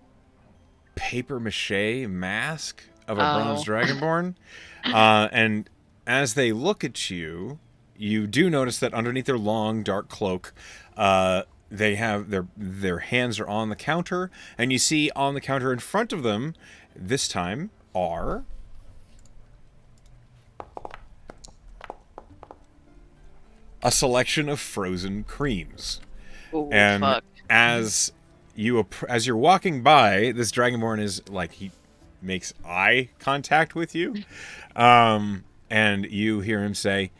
paper mache mask of a bronze Dragonborn. And as they look at you, you do notice that underneath their long, dark cloak, they have their hands are on the counter, and you see on the counter in front of them, this time, are... a selection of frozen creams. Ooh, And fuck. as you're walking by, this Dragonborn is like, he makes eye contact with you, and you hear him say,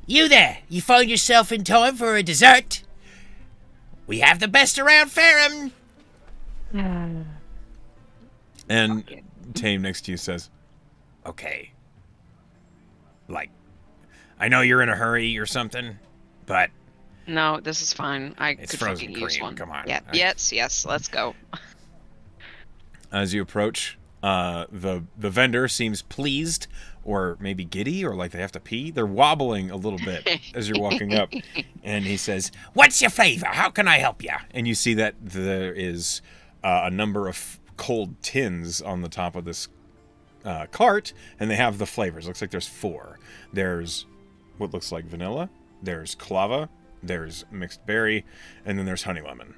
You there! You find yourself in time for a dessert? We have the best around Ferrum! and Tame next to you says, okay, like, I know you're in a hurry or something, but No, this is fine. I it's could frozen fucking use cream. one. Come on. Yeah. Yes. Let's go. As you approach, the vendor seems pleased, or maybe giddy, or like they have to pee. They're wobbling a little bit as you're walking up, and he says, What's your favor? How can I help you? and you see that there is a number of cold tins on the top of this cart, and they have the flavors. Looks like there's 4. There's what looks like vanilla, there's clava, there's mixed berry, and then there's honey lemon.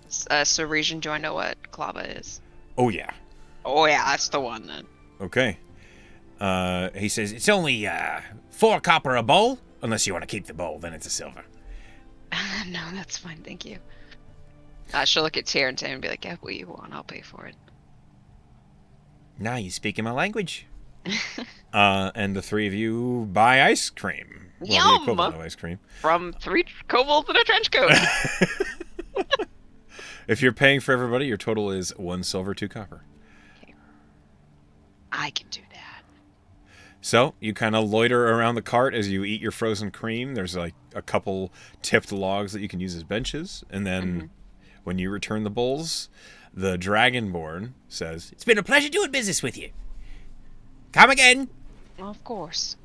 So, Region, do I know what clava is? Oh yeah. Oh, yeah, that's the one then. Okay. He says, It's only 4 copper a bowl. Unless you want to keep the bowl, then it's a silver. No, that's fine. Thank you. She'll look at Tyr and Tame and be like, yeah, what you want? I'll pay for it. Now you speak in my language. And the 3 of you buy ice cream. Well, Yum! the equivalent of ice cream. From 3 kobolds in a trench coat. If you're paying for everybody, your total is 1 silver, 2 copper. I can do that. So you kind of loiter around the cart as you eat your frozen cream. There's like a couple tipped logs that you can use as benches. And then when you return the bowls, the Dragonborn says, It's been a pleasure doing business with you. Come again. Well, of course.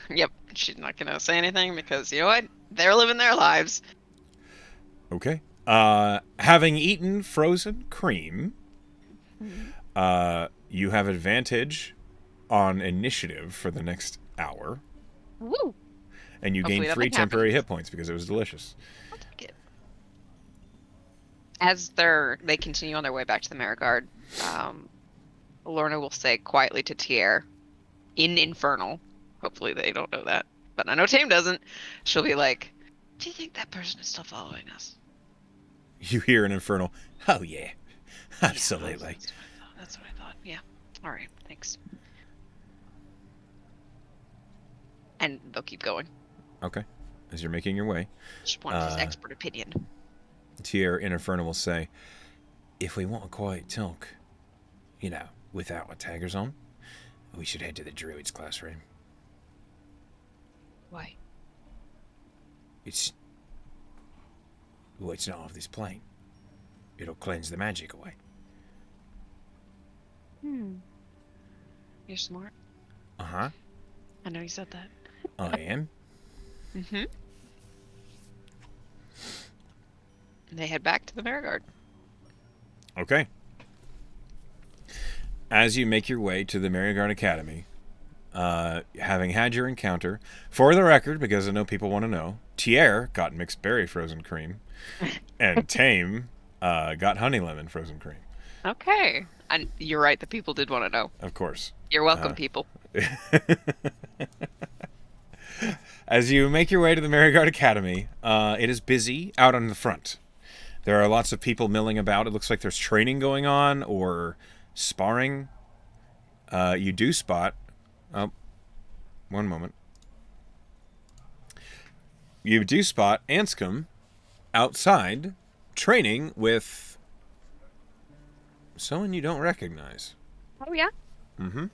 Yep. She's not gonna say anything because, you know what? They're living their lives. okay. Having eaten frozen cream, you have advantage on initiative for the next hour. Woo! And you Hopefully gain 3 nothing temporary happens. hit points because it was delicious. I'll take it. As they continue on their way back to the Merigard, Lorna will say quietly to Tier, in Infernal, hopefully they don't know that, but I know Tame doesn't, she'll be like, do you think that person is still following us? You hear an infernal, Oh, yeah. Yeah, Absolutely. that's what I thought. Yeah. Alright, thanks. And they'll keep going. okay, as you're making your way, Just wanted his expert opinion. Tier in Infernal will say, if we want a quiet talk, you know, without our taggers on, we should head to the Druid's classroom. Why? It's not off this plane. It'll cleanse the magic away. You're smart. Uh-huh. I know you said that. I am. Mm-hmm. They head back to the Marigard. Okay. As you make your way to the Marigard Academy, having had your encounter, for the record, because I know people want to know, Tier got mixed berry frozen cream, and Tame got honey lemon frozen cream. Okay. And you're right, the people did want to know. Of course. You're welcome, people. As you make your way to the Marigard Academy, it is busy out on the front. There are lots of people milling about. It looks like there's training going on or sparring. You do spot... Oh, one moment. You do spot Anscombe outside training with someone you don't recognize. Oh, yeah? Mm-hmm.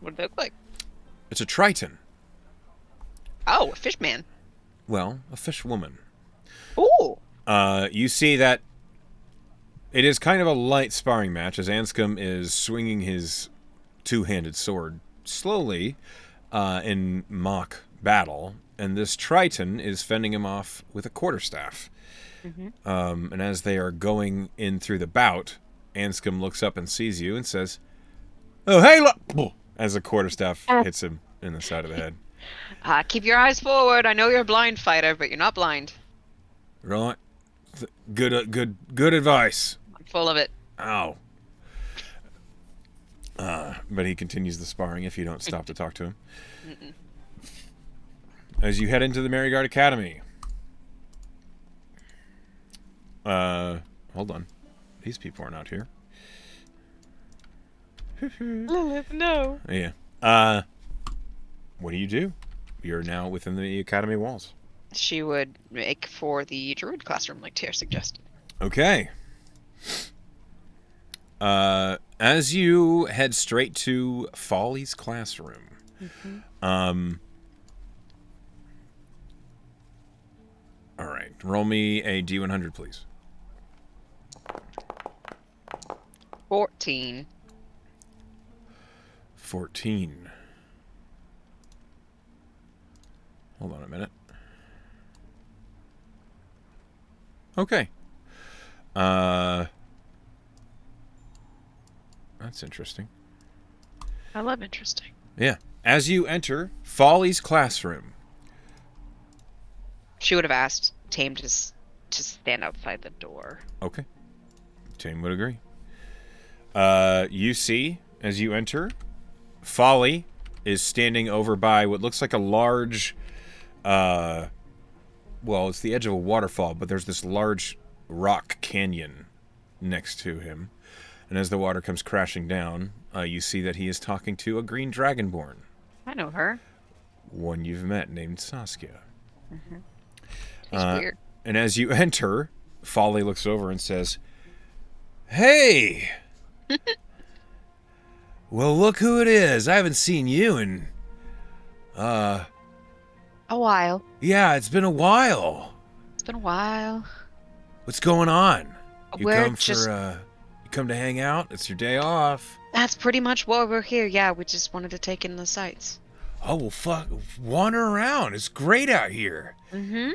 What did it look like? It's a Triton. Oh, a fish man. Well, a fish woman. Ooh. You see that it is kind of a light sparring match as Anscombe is swinging his two-handed sword slowly in mock battle, and this Triton is fending him off with a quarterstaff. Mm-hmm. And as they are going in through the bout, Anscombe looks up and sees you and says, "Oh, hey, look!" as a quarterstaff hits him in the side of the head. Keep your eyes forward. I know you're a blind fighter, but you're not blind. Right. Good advice. I'm full of it. Ow. But he continues the sparring if you don't stop to talk to him. Mm-mm. As you head into the Marigard Academy. Hold on. These people are not here. Lilith, no. Yeah. What do? You're now within the Academy walls. She would make for the druid classroom, like Tyr suggested. Okay. As you head straight to Folly's classroom, all right, roll me a D100, please. 14. 14. Hold on a minute. Okay. That's interesting. I love interesting. Yeah. As you enter Folly's classroom. She would have asked Tame to stand outside the door. Okay. Tame would agree. You see, as you enter, Folly is standing over by what looks like a large, well, it's the edge of a waterfall, but there's this large rock canyon next to him. And as the water comes crashing down, you see that he is talking to a green dragonborn. I know her. One you've met named Saskia. Mm-hmm. She's weird. And as you enter, Folly looks over and says, "Hey! Well, look who it is. I haven't seen you in, a while. yeah, it's been a while. It's been a while. What's going on? You We're come just... you come to hang out? It's your day off." That's pretty much why we're here. Yeah, we just wanted to take in the sights. "Oh, well, fuck, wander around. It's great out here." Mm-hmm.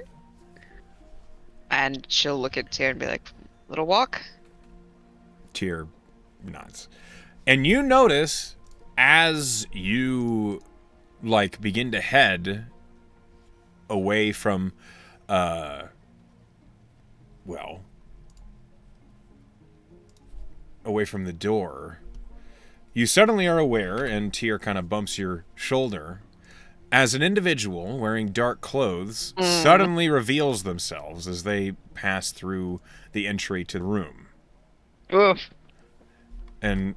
And she'll look at Tyr and be like, "Little walk?" Tyr nods. And you notice as you begin to head away from away from the door, you suddenly are aware, and Tyr kind of bumps your shoulder, as an individual wearing dark clothes suddenly reveals themselves as they pass through the entry to the room. Oof. And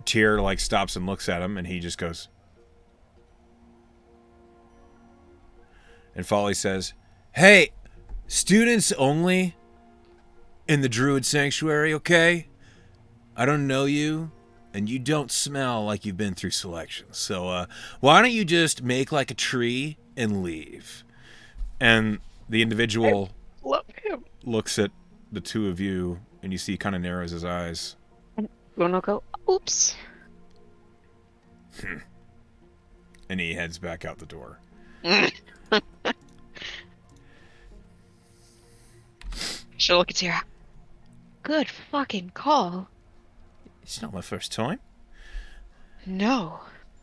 Tyr stops and looks at him, and he just goes. And Folly says, "Hey, students only in the Druid Sanctuary, okay? I don't know you, and you don't smell like you've been through selection. So why don't you just make like a tree and leave?" And the individual Love him. looks at the two of you, and you see he kind of narrows his eyes. Lorna go, "Oops." And he heads back out the door. She'll look at Tira. Good fucking call. It's not my first time. No.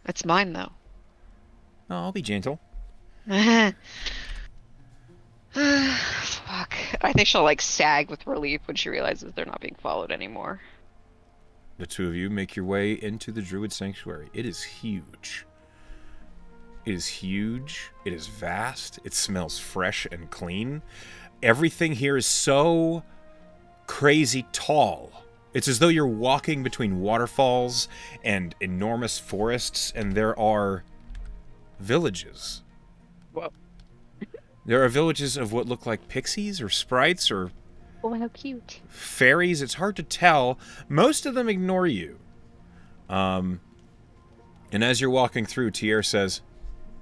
It's mine, though. Oh, I'll be gentle. Fuck. I think she'll, like, sag with relief when she realizes they're not being followed anymore. The two of you make your way into the Druid Sanctuary. It is huge. It is huge. It is vast. It smells fresh and clean. Everything here is so crazy tall. It's as though you're walking between waterfalls and enormous forests, and there are villages. Whoa. There are villages of what look like pixies or sprites or Oh, how cute. fairies. It's hard to tell. Most of them ignore you. And as you're walking through, Tier says,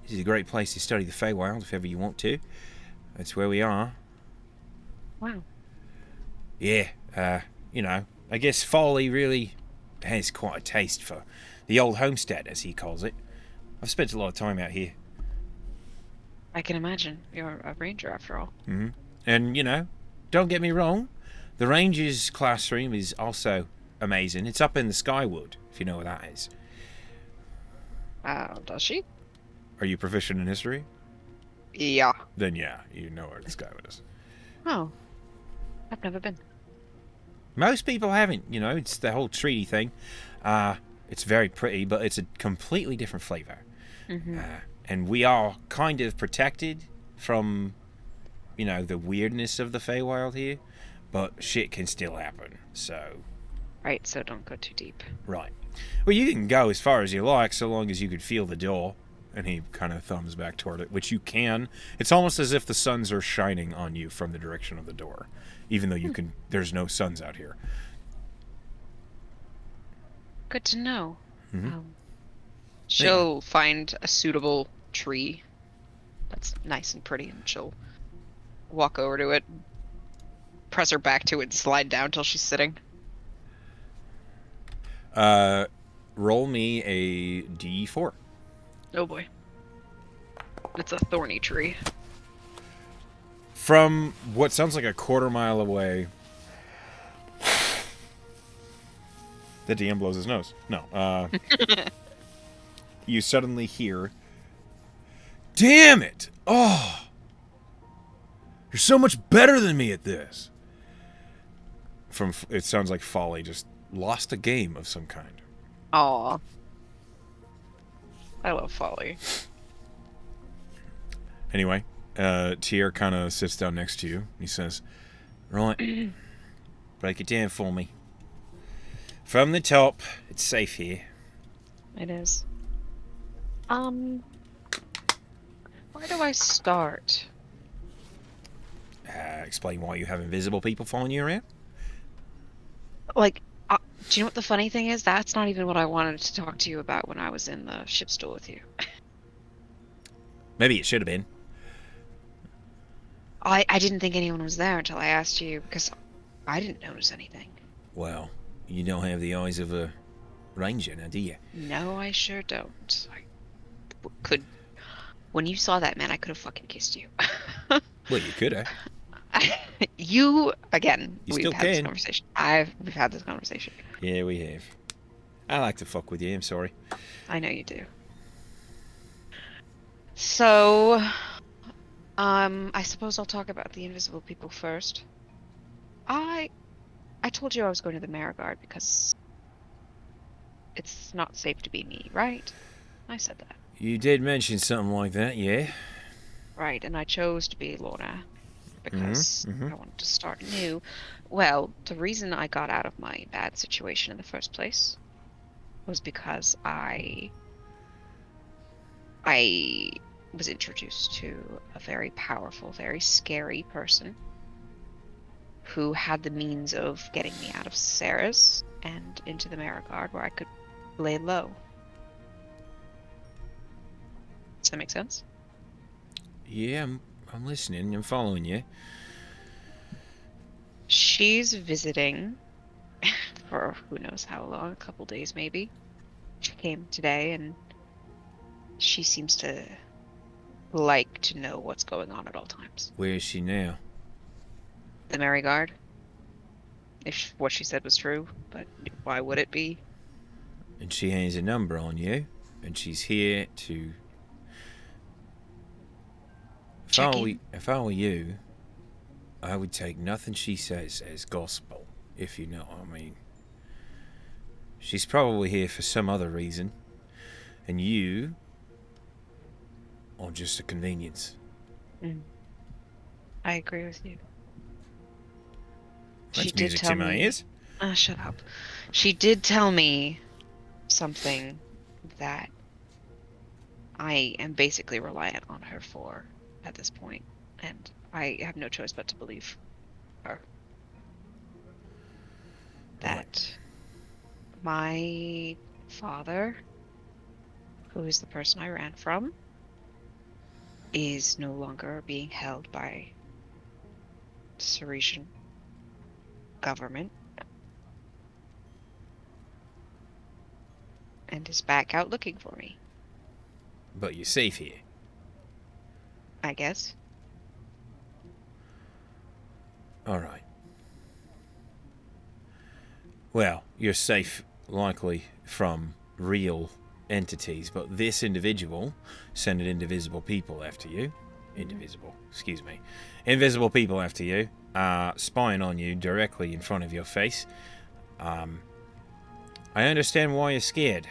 "This is a great place to study the Feywild if ever you want to. That's where we are." Wow. Yeah, I guess Foley really has quite a taste for the old homestead, as he calls it. I've spent a lot of time out here. I can imagine. You're a ranger, after all. Mm-hmm. And, don't get me wrong, the Ranger's classroom is also amazing. It's up in the Skywood, if you know where that is. Does she? Are you proficient in history? Yeah. Then yeah, you know where the Skywood is. Oh. I've never been. Most people haven't, it's the whole treaty thing. It's very pretty, but it's a completely different flavor. Mm-hmm. And we are kind of protected from, the weirdness of the Feywild here, but shit can still happen, so... Right, so don't go too deep. Right. Well, you can go as far as you like, so long as you could feel the door. And he kind of thumbs back toward it, which you can. It's almost as if the suns are shining on you from the direction of the door, even though you can. There's no suns out here. Good to know. Mm-hmm. She'll find a suitable tree that's nice and pretty, and she'll walk over to it, press her back to it, and slide down till she's sitting. Roll me a D4. Oh boy. It's a thorny tree. From what sounds like a quarter-mile away... The DM blows his nose. No. You suddenly hear... Damn it! Oh! You're so much better than me at this! It sounds like Folly just lost a game of some kind. Aw. I love Folly. Anyway, Tier kind of sits down next to you. He says, "Right, break it down for me. From the top, it's safe here." It is. Where do I start? Explain why you have invisible people following you around. Like, do you know what the funny thing is? That's not even what I wanted to talk to you about when I was in the ship store with you. Maybe it should have been. I didn't think anyone was there until I asked you, because I didn't notice anything. Well, you don't have the eyes of a ranger now, do you? No, I sure don't. Could... When you saw that, man, I could have fucking kissed you. Well, you could have. You, again, You we've still had this can. conversation. We've had this conversation. Yeah, we have. I like to fuck with you, I'm sorry. I know you do. So, I suppose I'll talk about the invisible people first. I told you I was going to the Marigard because it's not safe to be me, right? I said that. You did mention something like that, yeah? Right, and I chose to be Lorna because mhm. I wanted to start new. Well, the reason I got out of my bad situation in the first place was because I was introduced to a very powerful, very scary person who had the means of getting me out of Sarah's and into the Marigard where I could lay low. Does that make sense? Yeah, I'm listening. I'm following you. She's visiting for who knows how long, a couple days maybe. She came today and she seems to like to know what's going on at all times. Where is she now? The Merry Guard. If what she said was true, but why would it be? And she has a number on you, and she's here to... Check in. If I were you, I would take nothing she says as gospel, if you know what I mean. She's probably here for some other reason, and you are just a convenience. I agree with you. That's She did music tell to my me. ears. Shut up. She did tell me something that I am basically reliant on her for at this point, and I have no choice but to believe her. That my father, who is the person I ran from, is no longer being held by the Ceresian government and is back out looking for me, But you're safe here. I guess. All right. Well, you're safe, likely, from real entities, but this individual sending indivisible people after you. Invisible people after you, spying on you directly in front of your face. I understand why you're scared.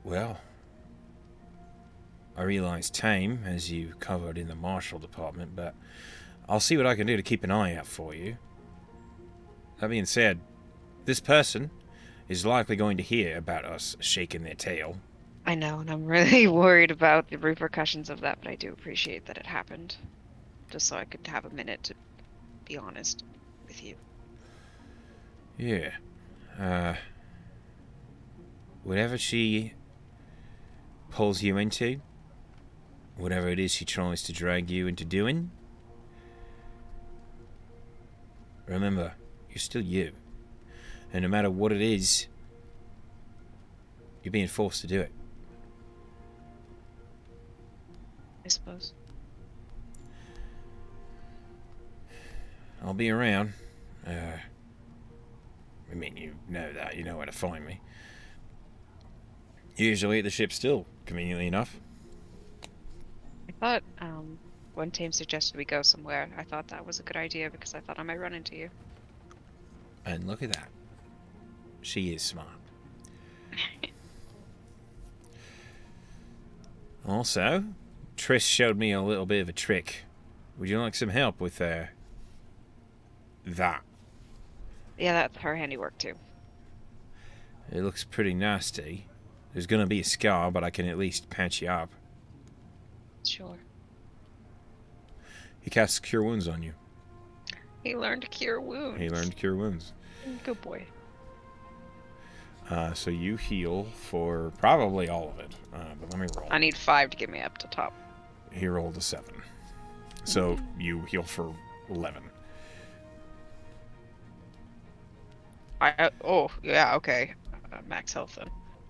Well, I realize time as you covered in the Marshal Department, but I'll see what I can do to keep an eye out for you. That being said, this person is likely going to hear about us shaking their tail. I know, and I'm really worried about the repercussions of that, but I do appreciate that it happened. Just so I could have a minute to be honest with you. Yeah. Whatever she pulls you into, whatever it is she tries to drag you into doing, remember, you're still you. And no matter what it is, you're being forced to do it. I suppose. I'll be around. I mean, you know that. You know where to find me. Usually at the ship still, conveniently enough. I thought when Tame suggested we go somewhere, I thought that was a good idea because I thought I might run into you. And look at that. She is smart. Also, Trish showed me a little bit of a trick. Would you like some help with that? Yeah, that's her handiwork too. It looks pretty nasty. There's gonna be a scar, but I can at least patch you up. Sure. He casts Cure Wounds on you. He learned to cure wounds. He learned Cure Wounds. Good boy. So you heal for probably all of it. But let me roll. I need 5 to get me up to top. He rolled a 7. So you heal for 11. Oh, yeah, okay. Max health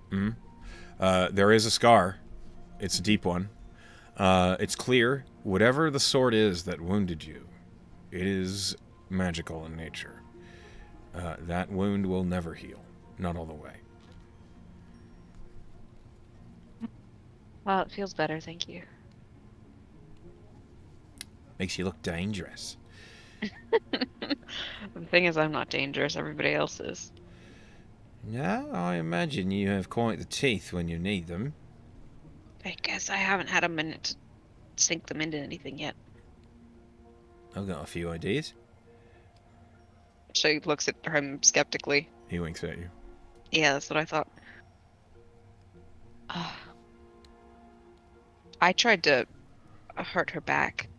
then. There is a scar. It's a deep one. It's clear. Whatever the sword is that wounded you, it is magical in nature. That wound will never heal. Not all the way. Well, it feels better, thank you. Makes you look dangerous. The thing is, I'm not dangerous. Everybody else is. Now, I imagine you have quite the teeth when you need them. I guess I haven't had a minute to sink them into anything yet. I've got a few ideas. She looks at him skeptically. He winks at you. Yeah, that's what I thought. I tried to hurt her back.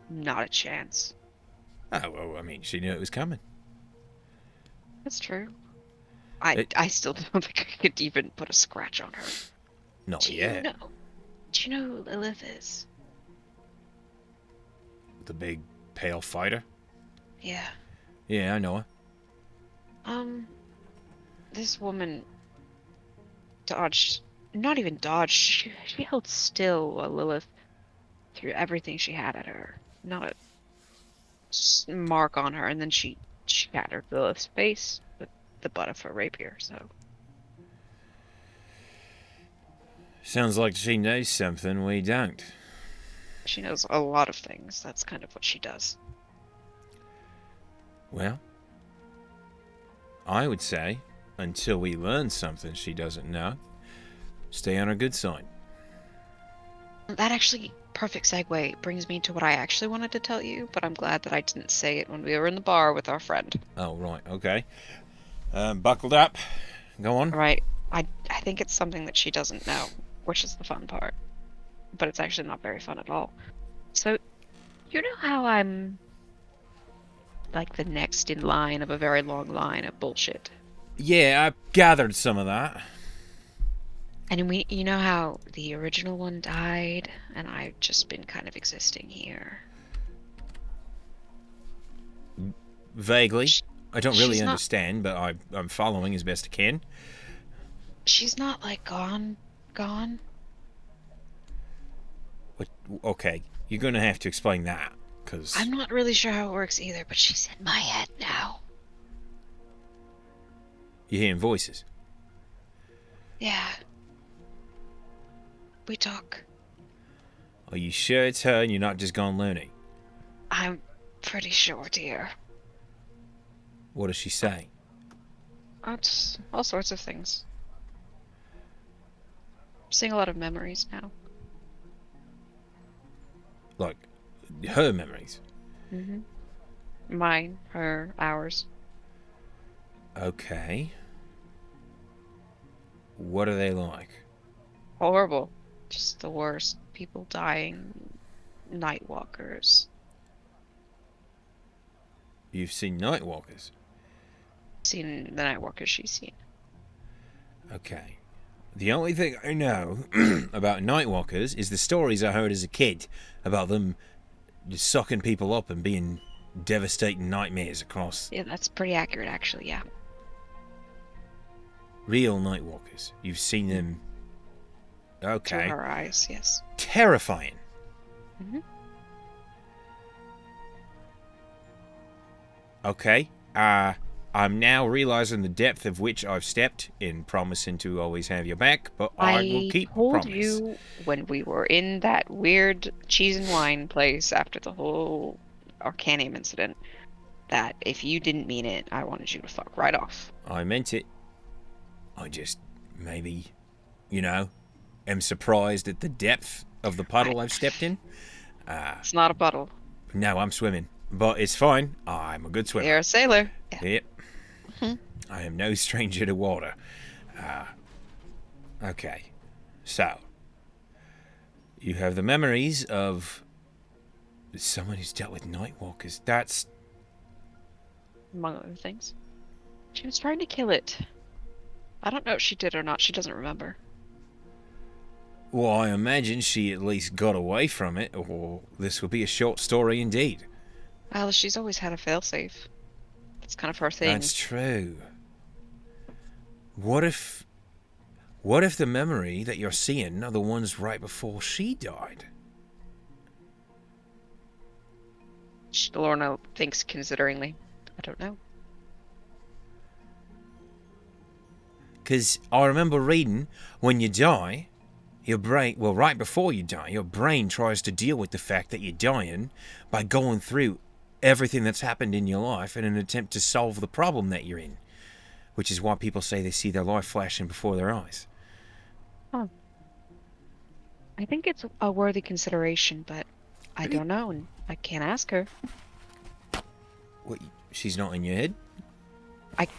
Not a chance. Oh, well, I mean, she knew it was coming. That's true. I still don't think I could even put a scratch on her. Not Do yet. you know who Lilith is? The big, pale fighter? Yeah. Yeah, I know her. This woman dodged, not even dodged, she held still a Lilith through everything she had at her. Not a mark on her, and then she shattered Lilith's face with the butt of her rapier, so. Sounds like she knows something we don't. She knows a lot of things. That's kind of what she does. Well, I would say, until we learn something she doesn't know, stay on her good side. That actually, perfect segue, brings me to what I actually wanted to tell you, but I'm glad that I didn't say it when we were in the bar with our friend. Oh, right, okay. Buckled up. Go on. Right. I think it's something that she doesn't know, which is the fun part. But it's actually not very fun at all. So, you know how I'm like the next in line of a very long line of bullshit? Yeah, I gathered some of that. And you know how the original one died, and I've just been kind of existing here. Vaguely. I don't really She's not- understand, but I'm following as best I can. She's not like gone. But, okay, you're going to have to explain that, because... I'm not really sure how it works either, but she's in my head now. You're hearing voices. Yeah. We talk. Are you sure it's her and you're not just gone loony? I'm pretty sure, dear. What does she say? It's all sorts of things. I'm seeing a lot of memories now. Like, her memories? Mm-hmm. Mine, her, ours. Okay. What are they like? Horrible. Just the worst. People dying. Night walkers. You've seen Nightwalkers? Seen the night walkers she's seen. Okay. The only thing I know about Nightwalkers is the stories I heard as a kid about them just sucking people up and being devastating nightmares across. Yeah, that's pretty accurate, actually, yeah. Real Nightwalkers. You've seen them. Okay. Through her eyes, yes. Terrifying. Mm-hmm. Okay. I'm now realizing the depth of which I've stepped in promising to always have your back, but I will keep told promise. you when we were in that weird cheese and wine place after the whole Arcanium incident that if you didn't mean it, I wanted you to fuck right off. I meant it. I just maybe, am surprised at the depth of the puddle I've stepped in. It's not a puddle. No, I'm swimming, but it's fine. I'm a good swimmer. You're a sailor. Yeah. Yep. Mhm. I am no stranger to water. Okay. So, you have the memories of someone who's dealt with Nightwalkers. That's... Among other things. She was trying to kill it. I don't know if she did or not. She doesn't remember. Well, I imagine she at least got away from it, or this will be a short story indeed. Well, she's always had a failsafe. That's kind of her thing. That's true. What if the memory that you're seeing are the ones right before she died? Lorna thinks consideringly. I don't know. Because I remember reading, when you die, your brain, well, right before you die, your brain tries to deal with the fact that you're dying by going through everything that's happened in your life in an attempt to solve the problem that you're in. Which is why people say they see their life flashing before their eyes. Huh. I think it's a worthy consideration, but I don't know, and I can't ask her. What, she's not in your head?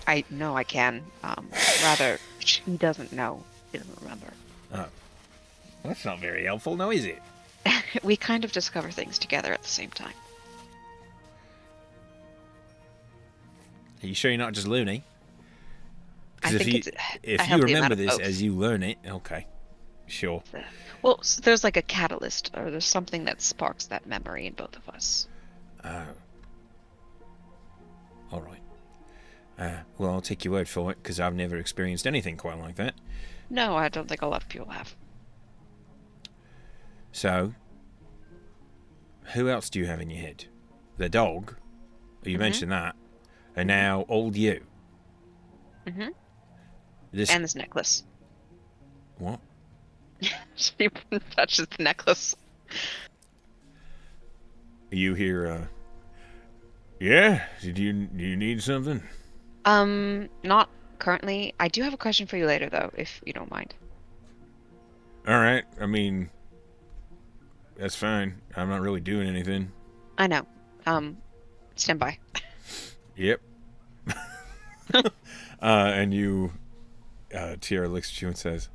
I know I can. Rather, she doesn't know. She doesn't remember. Oh. That's not very helpful, now is it? We kind of discover things together at the same time. Are you sure you're not just loony? I Because think if you remember this as you learn it, okay, sure. Well, so there's like a catalyst, or there's something that sparks that memory in both of us. Oh. All right. Well, I'll take your word for it, because I've never experienced anything quite like that. No, I don't think a lot of people have. So, who else do you have in your head? The dog. You mentioned that. And now, old you. Mm-hmm. This... And this necklace. What? She touches the necklace. You hear, yeah? Do you need something? Not currently. I do have a question for you later, though, if you don't mind. All right. I mean, that's fine. I'm not really doing anything. I know. Stand by. Yep. And you, Tiara looks at you and says,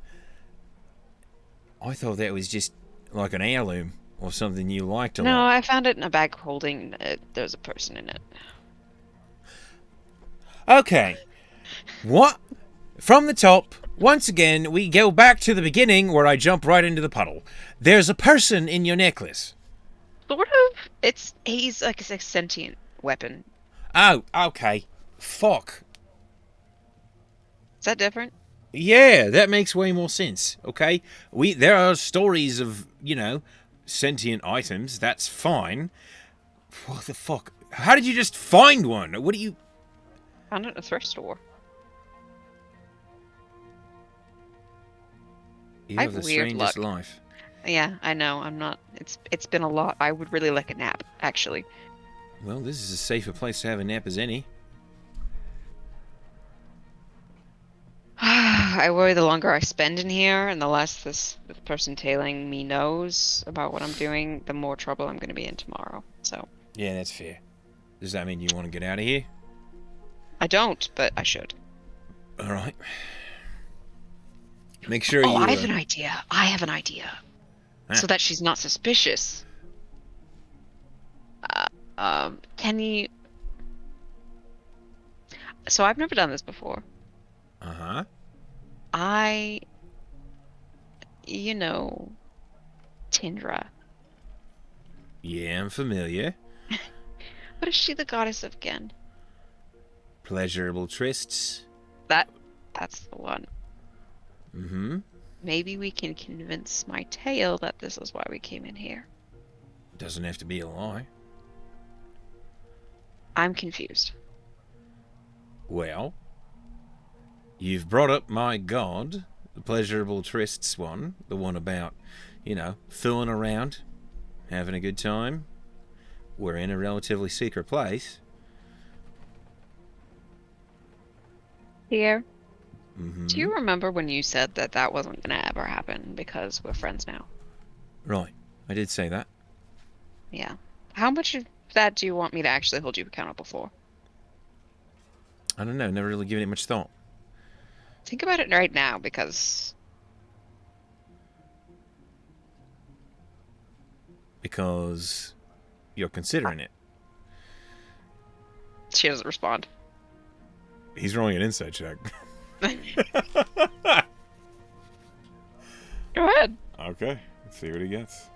I thought that was just like an heirloom or something you liked a No, lot. I found it in a bag holding. There's a person in it. Okay. What? From the top, once again, we go back to the beginning where I jump right into the puddle. There's a person in your necklace. Sort of. He's like a sentient weapon. Oh, okay. Fuck. Is that different? Yeah, that makes way more sense. Okay, there are stories of sentient items. That's fine. What the fuck? How did you just find one? What do you? Found it in a thrift store. You I have the have weird strangest luck. life. Yeah, I know. I'm not. It's been a lot. I would really like a nap, actually. Well, this is as safe a place to have a nap as any. I worry the longer I spend in here and the less this person tailing me knows about what I'm doing, the more trouble I'm going to be in tomorrow. So. Yeah, that's fair. Does that mean you want to get out of here? I don't, but I should. All right. Make sure Oh, you. I have an idea. I have an idea. So that she's not suspicious. Can you... So I've never done this before. Uh-huh. Tindra. Yeah, I'm familiar. What is she the goddess of again? Pleasurable trysts. That's the one. Mm-hmm. Maybe we can convince my tail that this is why we came in here. Doesn't have to be a lie. I'm confused. Well, you've brought up my god, the pleasurable trysts one, the one about, fooling around, having a good time. We're in a relatively secret place. Here. Mm-hmm. Do you remember when you said that wasn't going to ever happen because we're friends now? Right, I did say that. Yeah. How much of that do you want me to actually hold you accountable for? I don't know, never really given it much thought. Think about it right now, because you're considering it. she doesn't respond. He's rolling an insight check. Go ahead. Okay, let's see what he gets.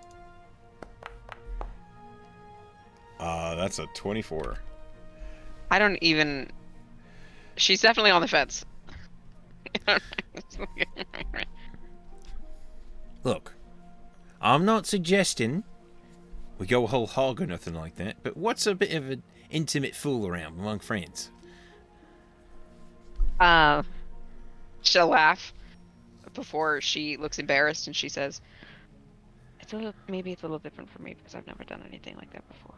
That's a 24. I don't even... She's definitely on the fence. Look, I'm not suggesting we go whole hog or nothing like that, but what's a bit of an intimate fool around among friends? She'll laugh before she looks embarrassed, and she says, maybe it's a little different for me because I've never done anything like that before.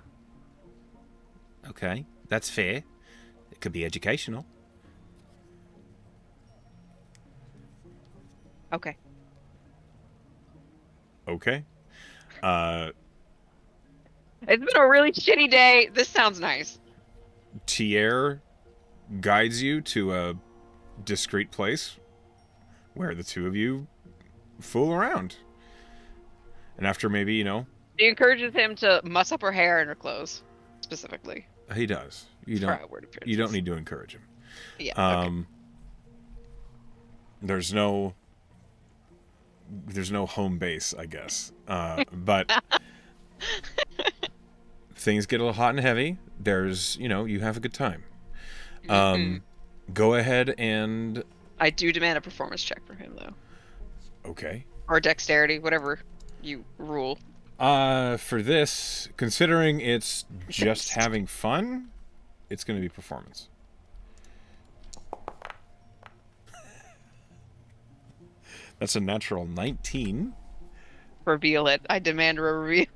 Okay, that's fair. It could be educational. Okay. Okay. It's been a really shitty day. This sounds nice. Tier guides you to a discreet place where the two of you fool around. And after maybe, She encourages him to muss up her hair and her clothes, specifically. he does. You For don't outward appearances. you don't need to encourage him. Yeah. Okay. There's no home base, I guess. But things get a little hot and heavy. There's, you have a good time. Go ahead and... I do demand a performance check from him, though. Okay. Or dexterity, whatever you rule. For this, considering it's just Yes. having fun, it's going to be performance. That's a natural 19. Reveal it. I demand a reveal.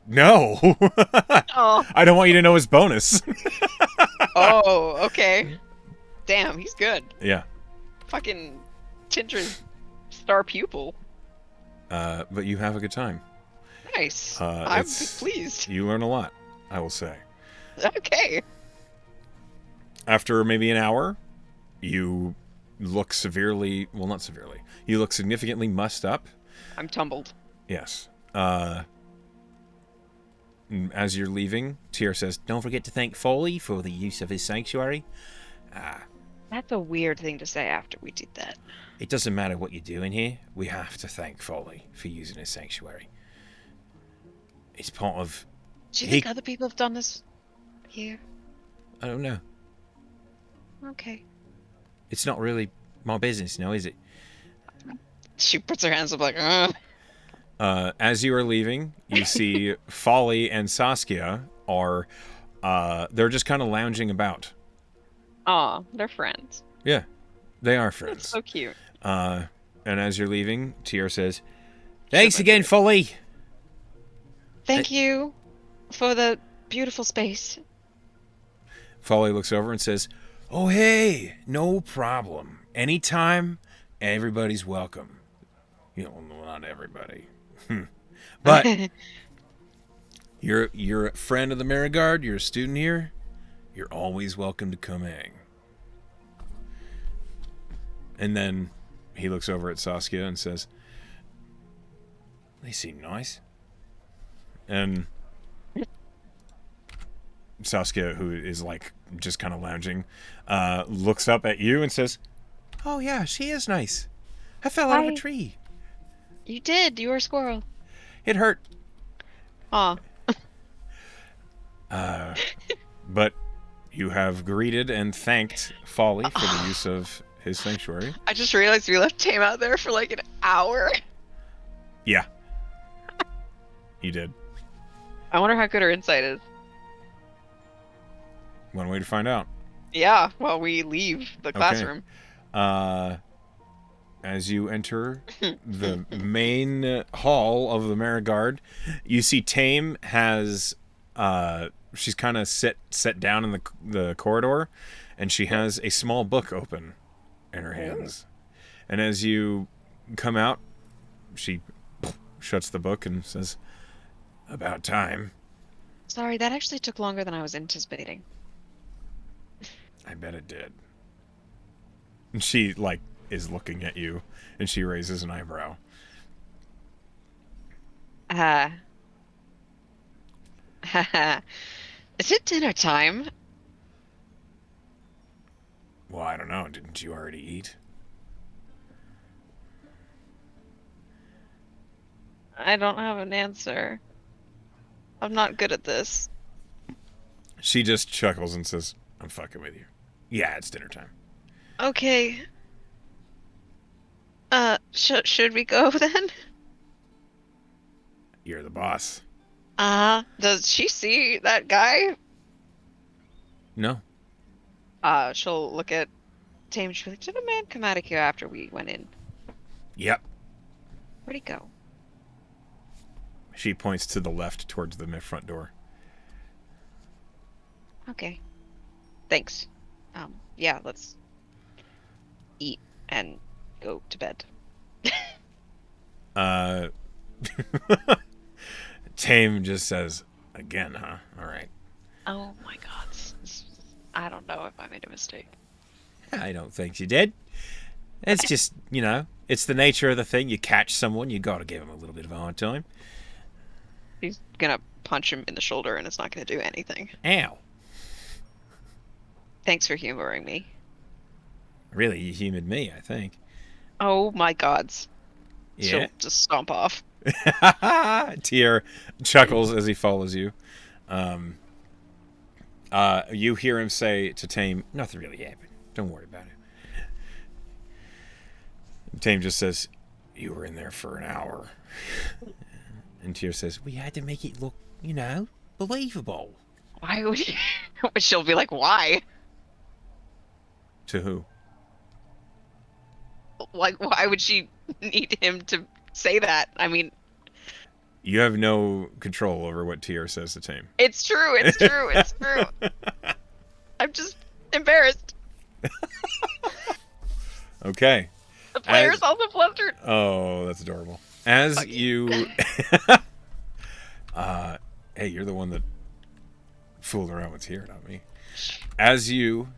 No! Oh. I don't want you to know his bonus. Oh, okay. Damn, he's good. Yeah. Fucking Tindra's star pupil. But you have a good time. Nice. I'm It's- pleased. You learn a lot, I will say. Okay. After maybe an hour, you look severely... Well, not severely. You look significantly mussed up. I'm tumbled. Yes. As you're leaving, Tyr says, "Don't forget to thank Foley for the use of his sanctuary. That's a weird thing to say after we did that. It doesn't matter what you do in here. We have to thank Foley for using his sanctuary. It's part of... Do you He- think other people have done this here? I don't know. Okay. It's not really my business now, is it?" She puts her hands up like, As you are leaving, you see Folly and Saskia are... they're just kind of lounging about. Aw, they're friends. Yeah, they are That's friends. so cute. And as you're leaving, Tyr says, "Thanks my again, favorite. Folly." Thank you for the beautiful space. Folly looks over and says, "Oh, hey, no problem. Anytime, everybody's welcome. You know, not everybody. But you're a friend of the Marigard, you're a student here, you're always welcome to come hang." And then he looks over at Saskia and says, "They seem nice." And Saskia, who is like just kind of lounging, looks up at you and says, "Oh yeah, she is nice. I fell out of Hi. a tree. You did. You were a squirrel. It hurt, Aw. but you have greeted and thanked Folly for the use of his sanctuary." I just realized we left Tame out there for like an hour. Yeah, you did. I wonder how good her insight is. One way to find out. Yeah, while we leave the classroom. As you enter the main hall of the Marigard, you see Tame has she's kind of set down in the corridor, and she has a small book open in her hands. And as you come out, she shuts the book and says, "About time." Sorry, that actually took longer than I was anticipating. I bet it did. And she is looking at you, and she raises an eyebrow. Is it dinner time? Well, I don't know. Didn't you already eat? I don't have an answer. I'm not good at this. She just chuckles and says, "I'm fucking with you. Yeah, it's dinner time." Okay. Should we go then? You're the boss. Does she see that guy? No. She'll look at Tame. She'll be like, did a man come out of here after we went in? Yep. Where'd he go? She points to the left towards the front door. Okay. Thanks. Yeah, let's eat and go to bed. Tame just says, "Again, huh? All right." Oh my god. I don't know if I made a mistake. I don't think you did. It's just, it's the nature of the thing. You catch someone, you gotta give them a little bit of a hard time. He's gonna punch him in the shoulder and it's not gonna do anything. Ow. Thanks for humoring me. Really, you humored me, I think. Oh my gods. Yeah. She'll just stomp off. Tyr chuckles as he follows you. You hear him say to Tame, "Nothing really happened. Don't worry about it." And Tame just says, "You were in there for an hour." And Tyr says, "We had to make it look, believable." Why would you? She'll be like, why? To who? Like, why would she need him to say that? I mean, You have no control over what Tyr says to Tame. it's true. It's true. It's true. I'm just embarrassed. Okay. The player's also flustered. Oh, that's adorable. As you... hey, you're the one that fooled around with Tyr, not me. As you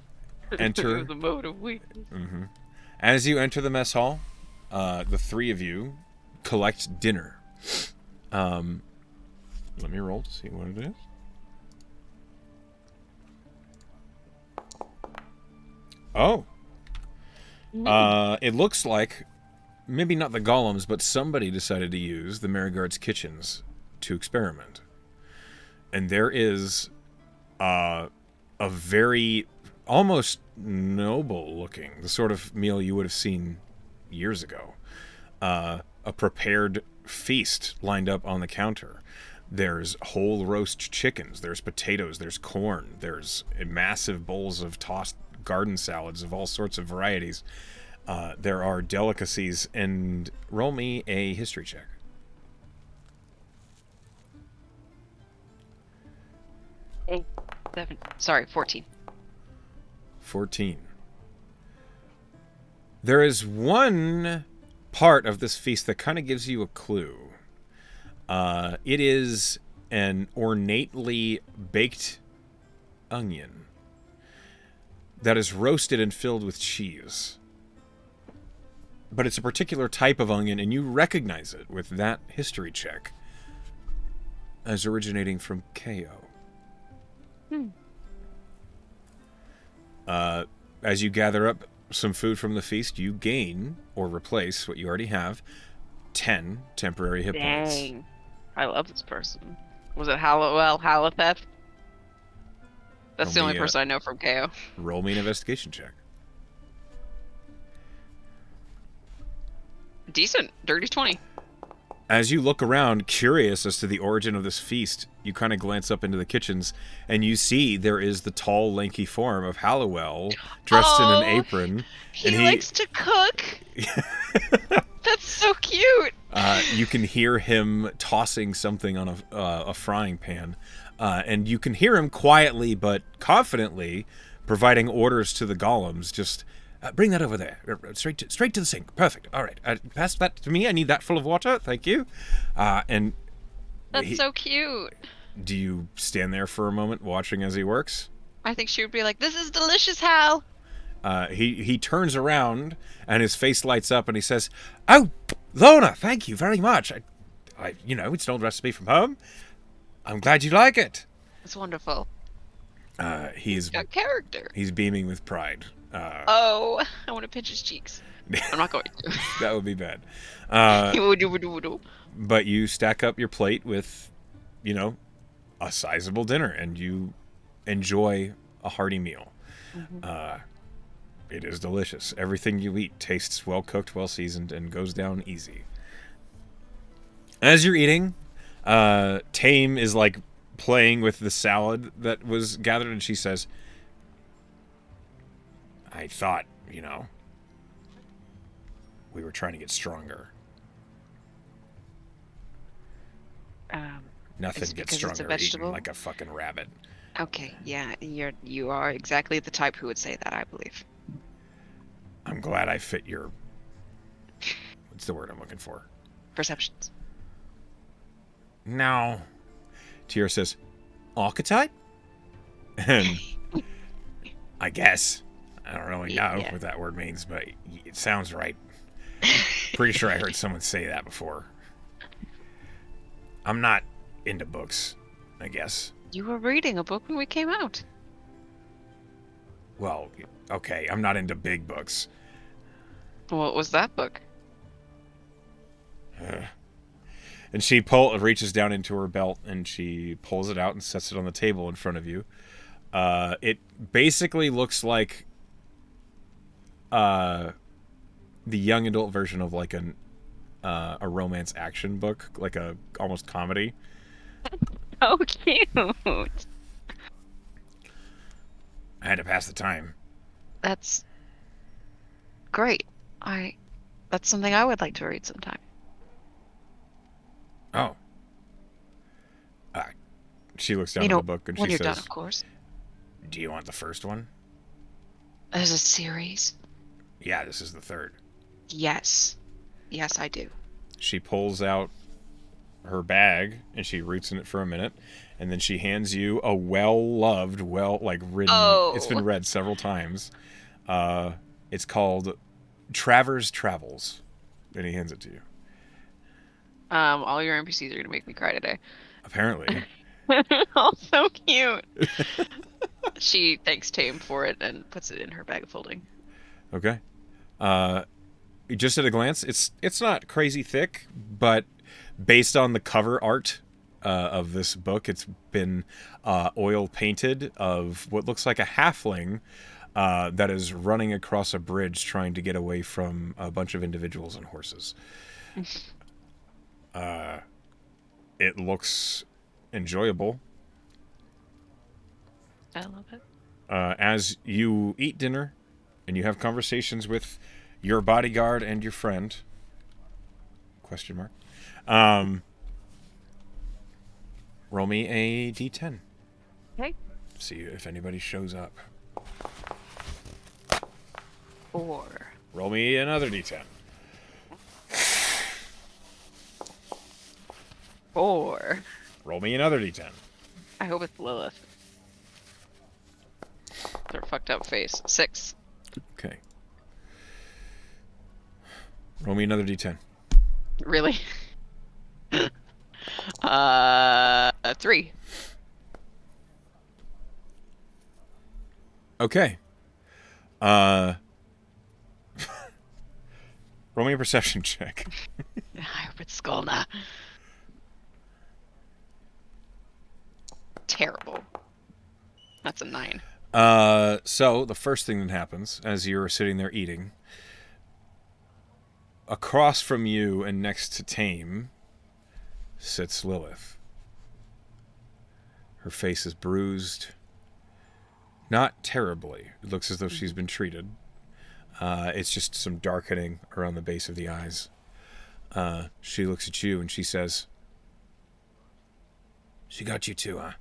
enter... The mode of weakness. Mm-hmm. As you enter the mess hall, the three of you collect dinner. Let me roll to see what it is. Oh. It looks like maybe not the golems, but somebody decided to use the Marigard's kitchens to experiment. And there is a very almost noble looking, the sort of meal you would have seen years ago. A prepared feast lined up on the counter. There's whole roast chickens, there's potatoes, there's corn, there's massive bowls of tossed garden salads of all sorts of varieties. There are delicacies, and roll me a history check. Sorry, 14. 14. There is one part of this feast that kind of gives you a clue. It is an ornately baked onion that is roasted and filled with cheese. But it's a particular type of onion, and you recognize it with that history check as originating from KO. As you gather up some food from the feast, you gain, or replace what you already have, 10 temporary hit points. Dang. I love this person. Was it Halitheth? That's the only person I know from KO. Roll me an investigation check. Decent. Dirty 20. As you look around, curious as to the origin of this feast, you kind of glance up into the kitchens, and you see there is the tall, lanky form of Halliwell, dressed in an apron. He likes to cook. That's so cute. You can hear him tossing something on a frying pan, and you can hear him quietly but confidently providing orders to the golems. Just bring that over there, straight to the sink. Perfect. All right, pass that to me. I need that full of water. Thank you. And that's so cute. Do you stand there for a moment watching as he works? I think she would be like, "This is delicious, Hal." He turns around and his face lights up and he says, "Oh, Lorna, thank you very much. I it's an old recipe from home. I'm glad you like it." It's wonderful. He's got character. He's beaming with pride. I want to pinch his cheeks. I'm not going to. That would be bad. But you stack up your plate with, a sizable dinner, and you enjoy a hearty meal. Mm-hmm. It is delicious. Everything you eat tastes well cooked, well seasoned, and goes down easy. As you're eating, Tame is like playing with the salad that was gathered, and she says, "I thought, we were trying to get stronger." Nothing gets stronger eating like a fucking rabbit. Okay, yeah, you are exactly the type who would say that, I believe. I'm glad I fit your... What's the word I'm looking for? Perceptions. No. Tyr says, "Archetype?" And I guess. I don't really know what that word means, but it sounds right. Pretty sure I heard someone say that before. I'm not into books, I guess. You were reading a book when we came out. Well, okay, I'm not into big books. What was that book? And she reaches down into her belt and she pulls it out and sets it on the table in front of you. It basically looks like the young adult version of like a romance action book, like a almost comedy. Oh, cute. I had to pass the time. That's great. That's something I would like to read sometime. Oh. Uh, she looks down at the book and when she you're done, says, of course. "Do you want the first one?" As a series? Yeah, this is the third. Yes. Yes, I do. She pulls out her bag and she roots in it for a minute, and then she hands you a well-loved, ridden. It's been Oh. read several times. It's called Travers Travels, and he hands it to you. All your NPCs are gonna make me cry today. Apparently. Oh, so cute. She thanks Tame for it and puts it in her bag of folding. Okay. Just at a glance, it's not crazy thick, but based on the cover art of this book, it's been oil painted of what looks like a halfling that is running across a bridge trying to get away from a bunch of individuals on horses. It looks enjoyable. I love it. As you eat dinner and you have conversations with your bodyguard and your friend, question mark, roll me a d10. Okay. See if anybody shows up. 4. Roll me another d10. 4. Roll me another d10. I hope it's Lilith. Her fucked up face. 6. Okay. Roll me another d10. Really? 3. Okay. Roll me a perception check. I hope it's Skolna. Terrible. That's a 9. So the first thing that happens as you're sitting there eating, across from you and next to Tame sits Lilith. Her face is bruised. Not terribly. It looks as though she's been treated. It's just some darkening around the base of the eyes. She looks at you and she says, "She got you too, huh?"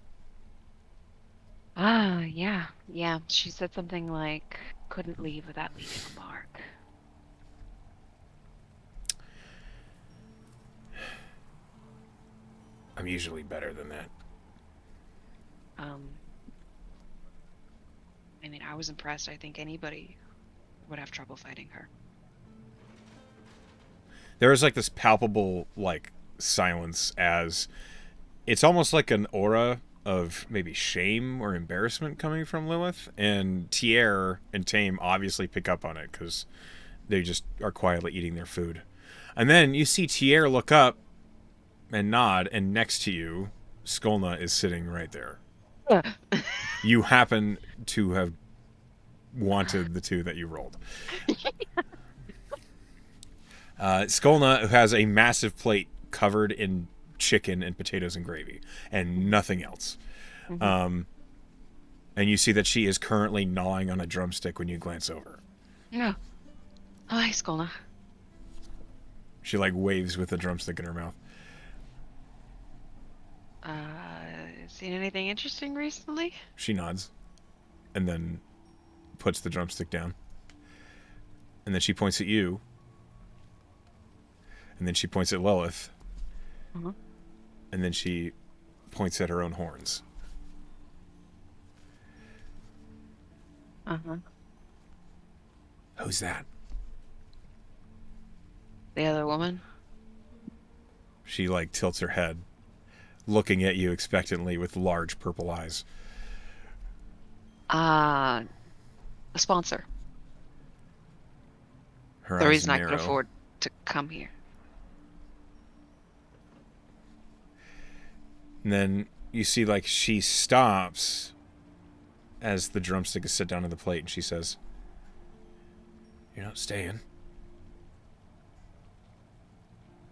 Yeah. Yeah. She said something like, couldn't leave without leaving a mark. I'm usually better than that. I mean, I was impressed. I think anybody would have trouble fighting her. There is like this palpable like silence as it's almost like an aura of maybe shame or embarrassment coming from Lilith, and Tier and Tame obviously pick up on it because they just are quietly eating their food. And then you see Tier look up and nod, and next to you, Skolna is sitting right there. You happen to have wanted the 2 that you rolled. Skolna has a massive plate covered in chicken and potatoes and gravy and nothing else. And you see that she is currently gnawing on a drumstick when you glance over. Yeah. Oh, hi, Skolna. She like waves with the drumstick in her mouth. Seen anything interesting recently? She nods and then puts the drumstick down. And then she points at you. And then she points at Lilith. And then she points at her own horns. Who's that? The other woman? She like tilts her head, looking at you expectantly with large purple eyes. A sponsor. Her The eyes reason I narrow. could afford to come here. And then you see like she stops as the drumstick is set down on the plate, and she says, "You're not staying."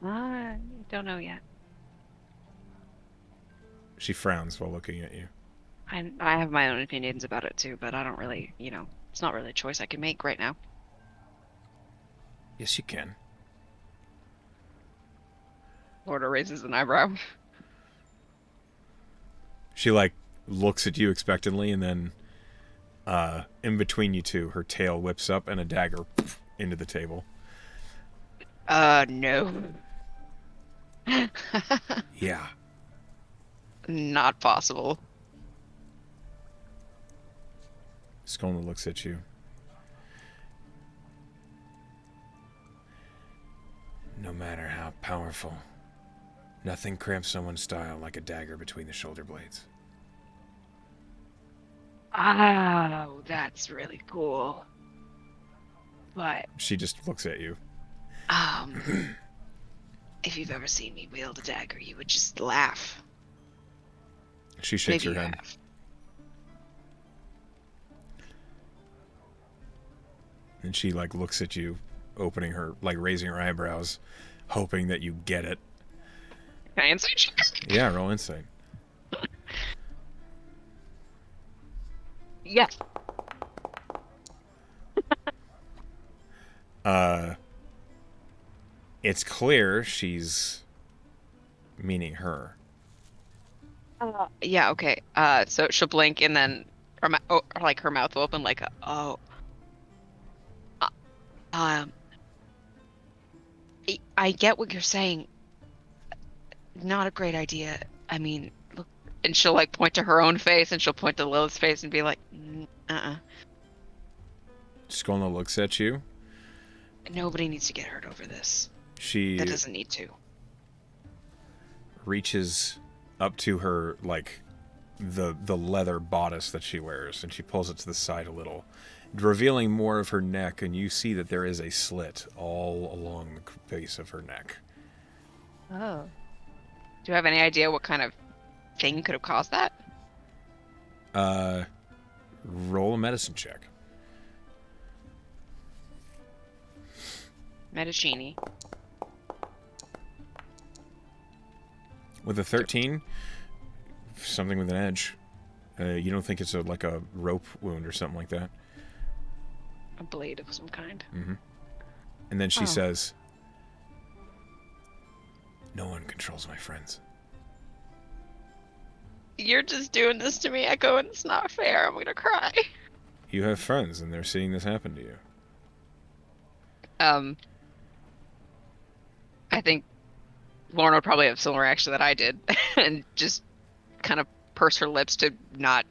I don't know yet. She frowns while looking at you. I have my own opinions about it too, but I don't really, it's not really a choice I can make right now. Yes, you can. Lorna raises an eyebrow. She looks at you expectantly, and then in between you two, her tail whips up and a dagger into the table. No. Yeah. Not possible. Skolna looks at you. No matter how powerful, nothing cramps someone's style like a dagger between the shoulder blades. Oh, that's really cool. But, She just looks at you. if you've ever seen me wield a dagger, you would just laugh. She shakes Maybe her you head. have. And she looks at you, opening her, raising her eyebrows, hoping that you get it. Can I insight check? Yeah, roll insight. Yes. It's clear she's meaning her. Yeah, okay. So she'll blink and then her, her mouth will open oh. I get what you're saying. Not a great idea. I mean, look. And she'll point to her own face and she'll point to Lilith's face and be like, Skolna looks at you. Nobody needs to get hurt over this. She That doesn't need to. reaches up to her, the leather bodice that she wears, and she pulls it to the side a little, revealing more of her neck, and you see that there is a slit all along the base of her neck. Oh. Do you have any idea what kind of thing could have caused that? Roll a medicine check. Medicini. With a 13, something with an edge. You don't think it's a rope wound or something like that? A blade of some kind. Mm-hmm. And then she says, "No one controls my friends." You're just doing this to me, Echo, and it's not fair. I'm gonna cry. You have friends, and they're seeing this happen to you. I think Lorna would probably have a similar reaction that I did, and just kind of purse her lips to not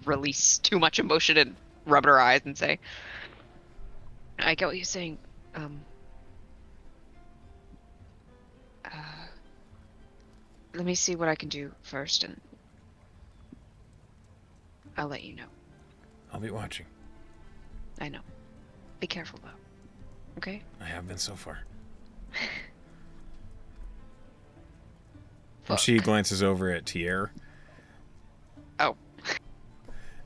release too much emotion and rub her eyes and say, I get what you're saying. Let me see what I can do first, and I'll let you know. I'll be watching. I know. Be careful, though. Okay? I have been so far. And Fuck. she glances over at Tier. Oh.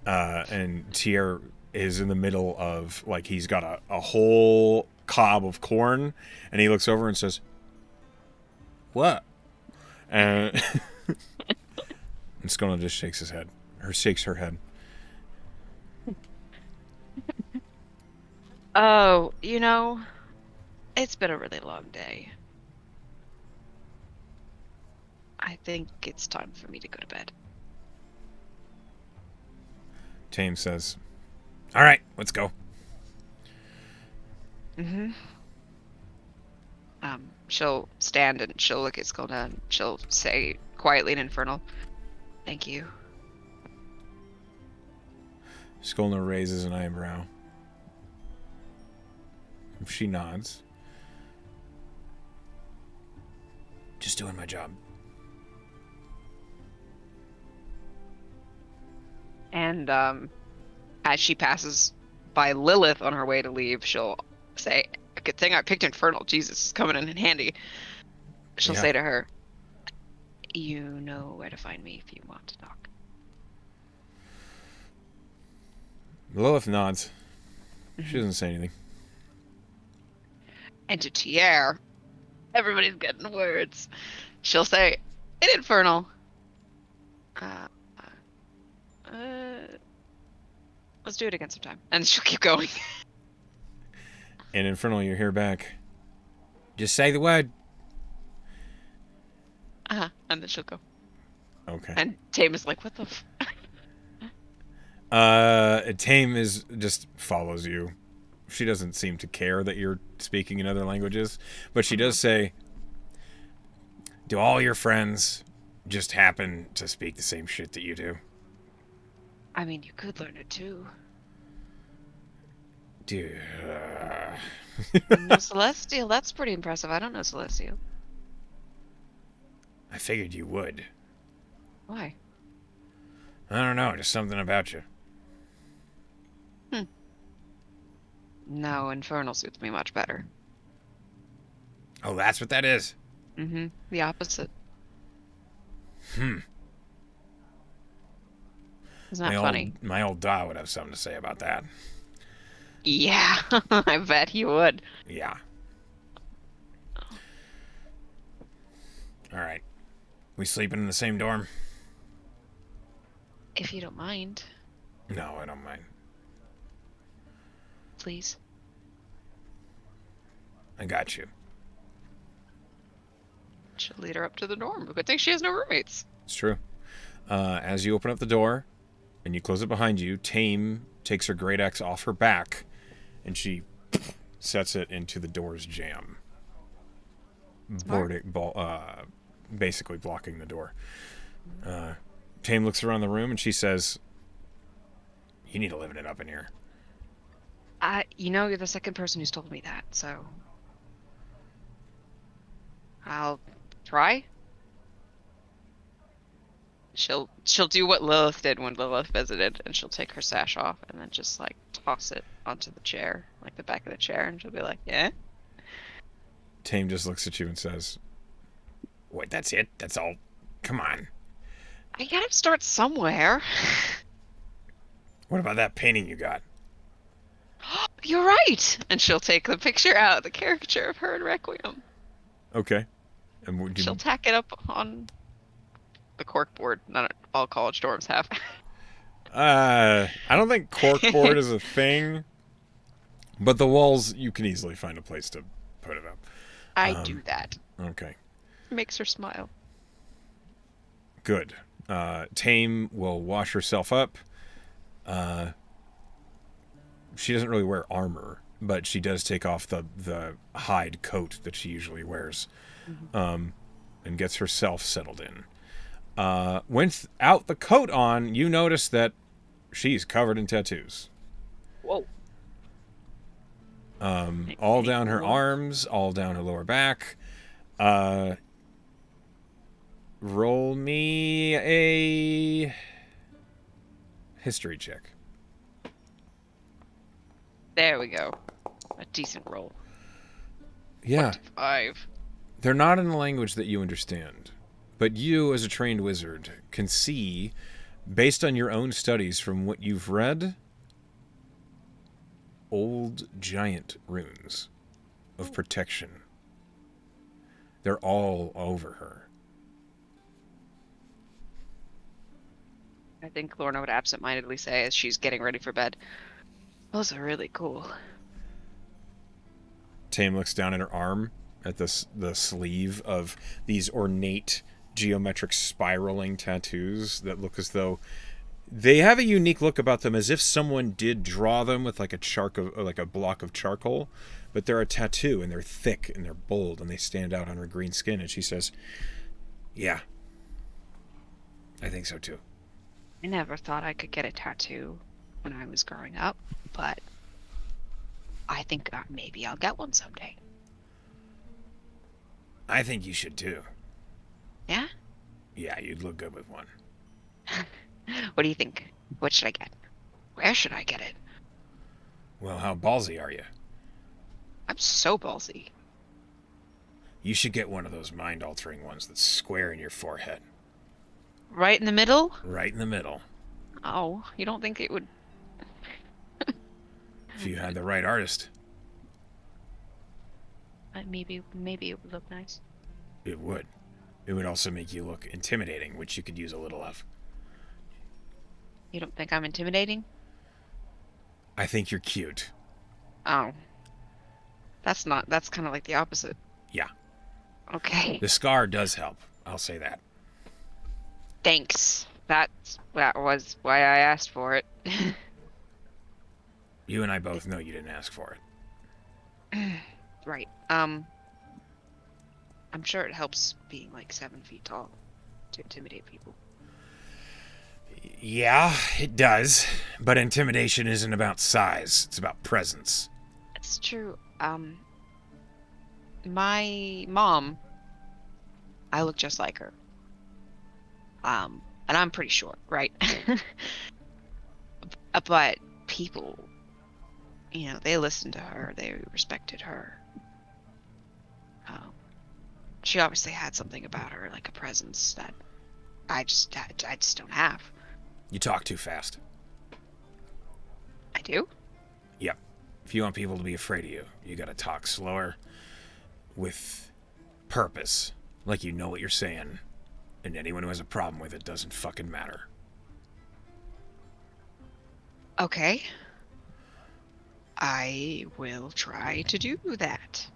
And Tier is in the middle of, he's got a whole cob of corn, and he looks over and says, "What?" And Skona just shakes his head. Shakes her head. Oh, it's been a really long day. I think it's time for me to go to bed. Tame says, "All right, let's go." Mm-hmm. She'll stand and she'll look at Skolna and she'll say quietly in Infernal, "Thank you." Skolna raises an eyebrow. She nods. "Just doing my job." And as she passes by Lilith on her way to leave, she'll say, "Good thing I picked Infernal. Jesus, it's coming in handy." She'll Yeah. say to her, "You know where to find me if you want to talk." Lilith nods. She doesn't say anything. And to Tierre, everybody's getting words. She'll say, "In Infernal. Uh, let's do it again sometime." And she'll keep going. In Infernal, you hear back. Just say the word. And then she'll go. Okay. And Tame is like, "What the f-?" Tame is just follows you. She doesn't seem to care that you're speaking in other languages, but she does say, "Do all your friends just happen to speak the same shit that you do?" I mean, you could learn it too. Dude. No Celestial, that's pretty impressive. I don't know Celestial. I figured you would. Why? I don't know, just something about you. No, Infernal suits me much better. Oh, that's what that is? Mm-hmm. The opposite. Hmm. Isn't that funny? My old Da would have something to say about that. Yeah, I bet he would. Yeah. Alright. We sleeping in the same dorm? If you don't mind, No, I don't mind. please. I got you. She'll lead her up to the dorm. Good thing she has no roommates. It's true. As you open up the door and you close it behind you, Tame takes her great axe off her back and she sets it into the door's jamb. Basically blocking the door. Tame looks around the room and she says, "You need to liven it up in here." You're the second person who's told me that, so I'll try. She'll do what Lilith did when Lilith visited, and she'll take her sash off and then just like toss it onto the chair, like the back of the chair, and she'll be like, "Yeah." Tame just looks at you and says, "Wait, that's it? That's all? Come on. I gotta start somewhere. What about that painting you got?" You're right. And she'll take the picture out, the caricature of her in Requiem. Okay. And would you... She'll tack it up on the corkboard. Not all college dorms have. I don't think corkboard is a thing, but the walls, you can easily find a place to put it up. I do that. Okay. Makes her smile. Good. Tame will wash herself up. She doesn't really wear armor, but she does take off the hide coat that she usually wears, and gets herself settled in. Without the coat on, you notice that she's covered in tattoos. Whoa. All down her arms, all down her lower back. Roll me a history check. There we go. A decent roll. Yeah. 5. They're not in a language that you understand, but you, as a trained wizard, can see, based on your own studies from what you've read, old giant runes of protection. They're all over her. I think Lorna would absentmindedly say as she's getting ready for bed, "Those are really cool." Tame looks down at her arm, at the sleeve of these ornate geometric spiraling tattoos that look as though they have a unique look about them, as if someone did draw them with like a block of charcoal, but they're a tattoo and they're thick and they're bold and they stand out on her green skin. And she says, "Yeah, I think so too." I never thought I could get a tattoo when I was growing up, but I think maybe I'll get one someday. I think you should too. Yeah? Yeah, you'd look good with one. What do you think? What should I get? Where should I get it? Well, how ballsy are you? I'm so ballsy. You should get one of those mind-altering ones that's square in your forehead. Right in the middle? Right in the middle. Oh, you don't think it would... If you had the right artist, Maybe it would look nice. it would. It would also make you look intimidating, which you could use a little of. You don't think I'm intimidating? I think you're cute. Oh. That's kind of like the opposite. Yeah. Okay. The scar does help. I'll say that. Thanks. That was why I asked for it. You and I both know you didn't ask for it. Right. I'm sure it helps being like 7 feet tall to intimidate people. Yeah, it does. But intimidation isn't about size. It's about presence. It's true. My mom, I look just like her. And I'm pretty short, right? But people, they listened to her. They respected her. She obviously had something about her, like a presence that I just don't have. You talk too fast. I do? Yep. If you want people to be afraid of you, you gotta talk slower with purpose. Like you know what you're saying. And anyone who has a problem with it doesn't fucking matter. Okay. I will try to do that.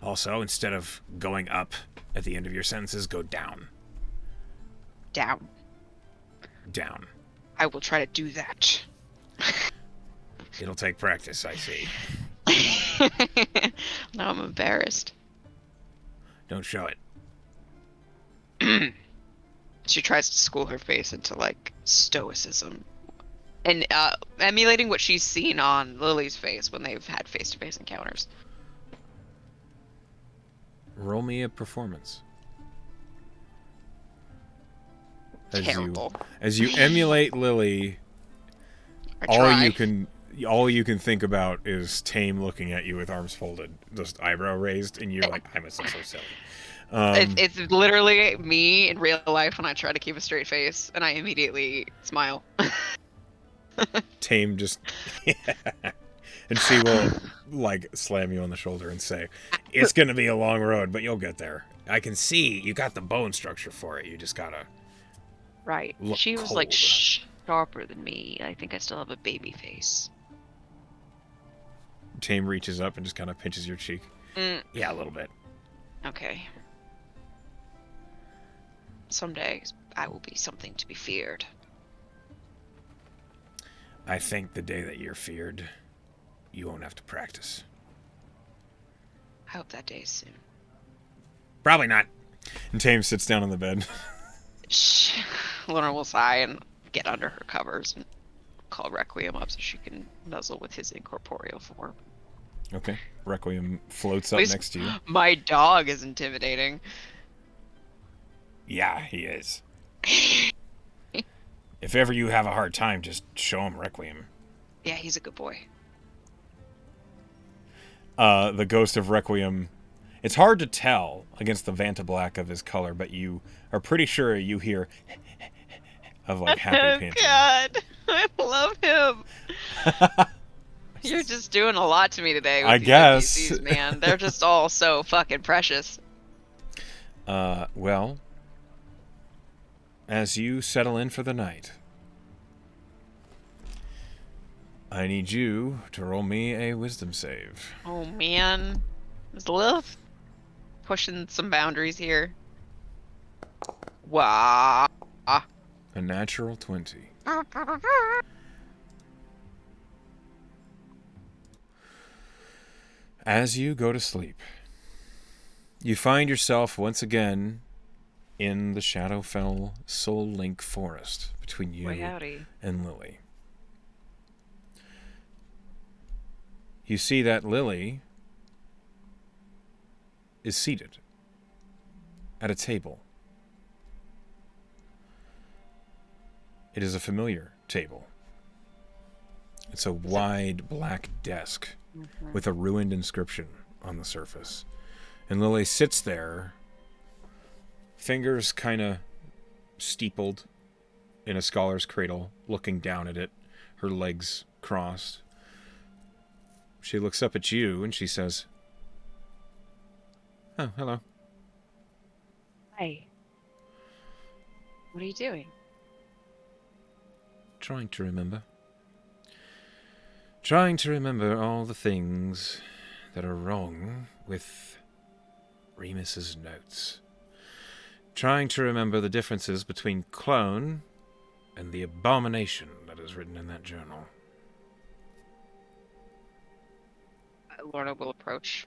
Also, instead of going up at the end of your sentences, go down. Down. Down. I will try to do that. It'll take practice, I see. Now I'm embarrassed. Don't show it. She tries to school her face into like stoicism and emulating what she's seen on Lily's face when they've had face-to-face encounters. Roll me a performance. Terrible. As you emulate Lily, I all try. you can think about is Tame looking at you with arms folded, just eyebrow raised, and you're like, I must look so silly. It's literally me in real life when I try to keep a straight face, and I immediately smile. Tame just and she will like slam you on the shoulder and say, it's gonna be a long road, but you'll get there. I can see you got the bone structure for it. You just gotta Right. look She was like cold. sharper than me. I think I still have a baby face. Tame reaches up and just kind of pinches your cheek. Yeah, a little bit. Okay. Someday I will be something to be feared. I think the day that you're feared, you won't have to practice. I hope that day is soon. Probably not. And Tame sits down on the bed. Shh. Lorna will sigh and get under her covers and call Requiem up so she can nuzzle with his incorporeal form. Okay. Requiem floats up At least next to you. My dog is intimidating. Yeah, he is. If ever you have a hard time, just show him Requiem. Yeah, he's a good boy. The ghost of Requiem. It's hard to tell against the Vanta Black of his color, but you are pretty sure you hear of like happy panting. God, I love him. You're just doing a lot to me today with I these guess. NPCs, man. They're just all so fucking precious. Well, as you settle in for the night, I need you to roll me a wisdom save. Oh man, is Lilith pushing some boundaries here? Wow. A natural 20. As you go to sleep, you find yourself once again in the Shadowfell Soul Link Forest between you Boy, howdy. and Lily. You see that Lily is seated at a table. It is a familiar table. It's a wide black desk with a ruined inscription on the surface. And Lily sits there, fingers kind of steepled in a scholar's cradle, looking down at it, her legs crossed, She looks up at you and she says, "Oh, hello." Hi. What are you doing? Trying to remember. Trying to remember all the things that are wrong with Remus's notes. Trying to remember the differences between clone and the abomination that is written in that journal. Lorna will approach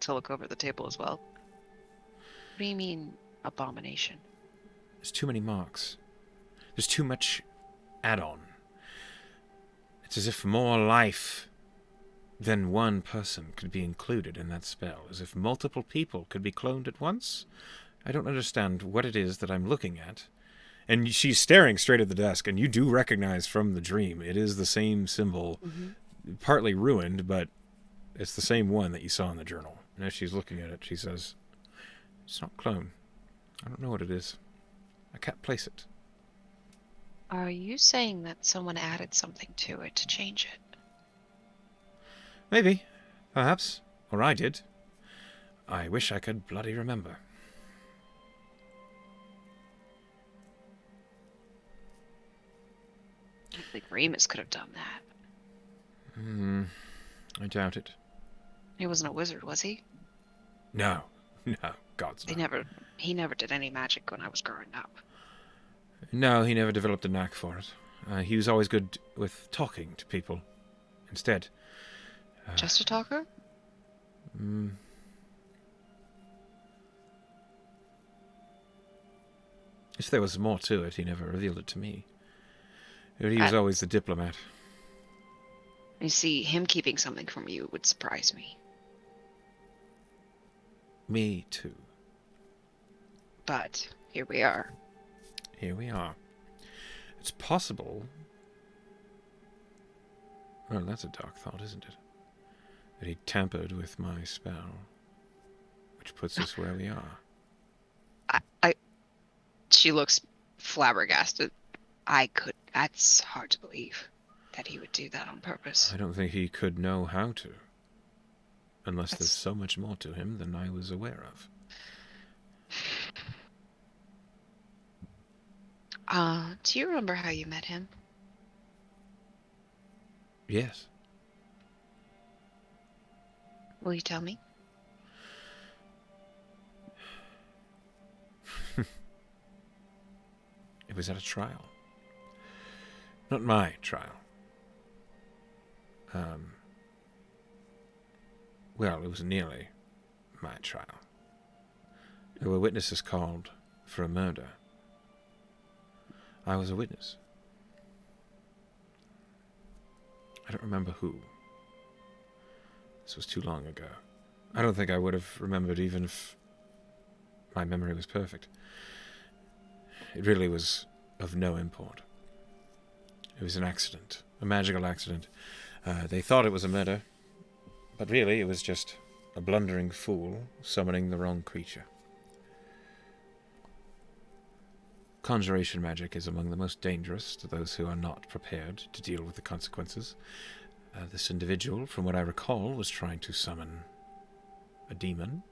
to look over the table as well. What do you mean, abomination? There's too many marks. There's too much add-on. It's as if more life than one person could be included in that spell. As if multiple people could be cloned at once. I don't understand what it is that I'm looking at. And she's staring straight at the desk, and you do recognize from the dream it is the same symbol, partly ruined, but it's the same one that you saw in the journal. And as she's looking at it, she says, "It's not clone. I don't know what it is. I can't place it." Are you saying that someone added something to it to change it? Maybe. Perhaps. Or I did. I wish I could bloody remember. I think Remus could have done that. I doubt it. He wasn't a wizard, was he? No. No. God's not. He never did any magic when I was growing up. No, he never developed a knack for it. He was always good with talking to people. Instead. Just a talker? If there was more to it, he never revealed it to me. But he was always the diplomat. You see, him keeping something from you would surprise me. Me too. But here we are. Here we are. It's possible... Well, that's a dark thought, isn't it? That he tampered with my spell. Which puts us where we are. She looks flabbergasted. That's hard to believe that he would do that on purpose. I don't think he could know how to. Unless there's so much more to him than I was aware of. Do you remember how you met him? Yes. Will you tell me? It was at a trial. Not my trial. Well, it was nearly my trial. There were witnesses called for a murder. I was a witness. I don't remember who. This was too long ago. I don't think I would have remembered even if my memory was perfect. It really was of no import. It was an accident, a magical accident. They thought it was a murder, but really it was just a blundering fool summoning the wrong creature. Conjuration magic is among the most dangerous to those who are not prepared to deal with the consequences. This individual, from what I recall, was trying to summon a demon,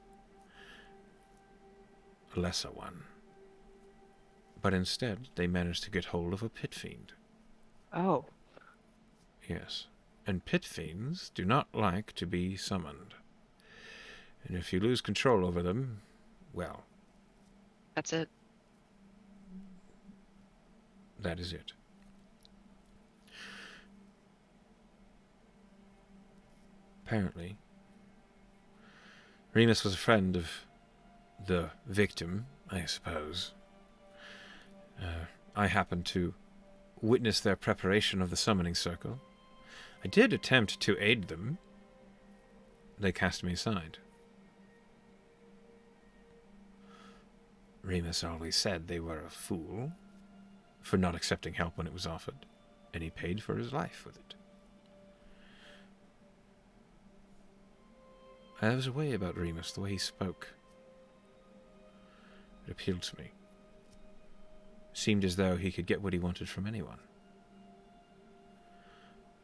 a lesser one. But instead, they managed to get hold of a pit fiend. Oh. Yes, and pit fiends do not like to be summoned. And if you lose control over them, well... That's it. That is it. Apparently, Remus was a friend of the victim, I suppose. I happened to witness their preparation of the summoning circle. I did attempt to aid them. They cast me aside. Remus always said they were a fool for not accepting help when it was offered, and he paid for his life with it. There was a way about Remus, the way he spoke. It appealed to me. Seemed as though he could get what he wanted from anyone.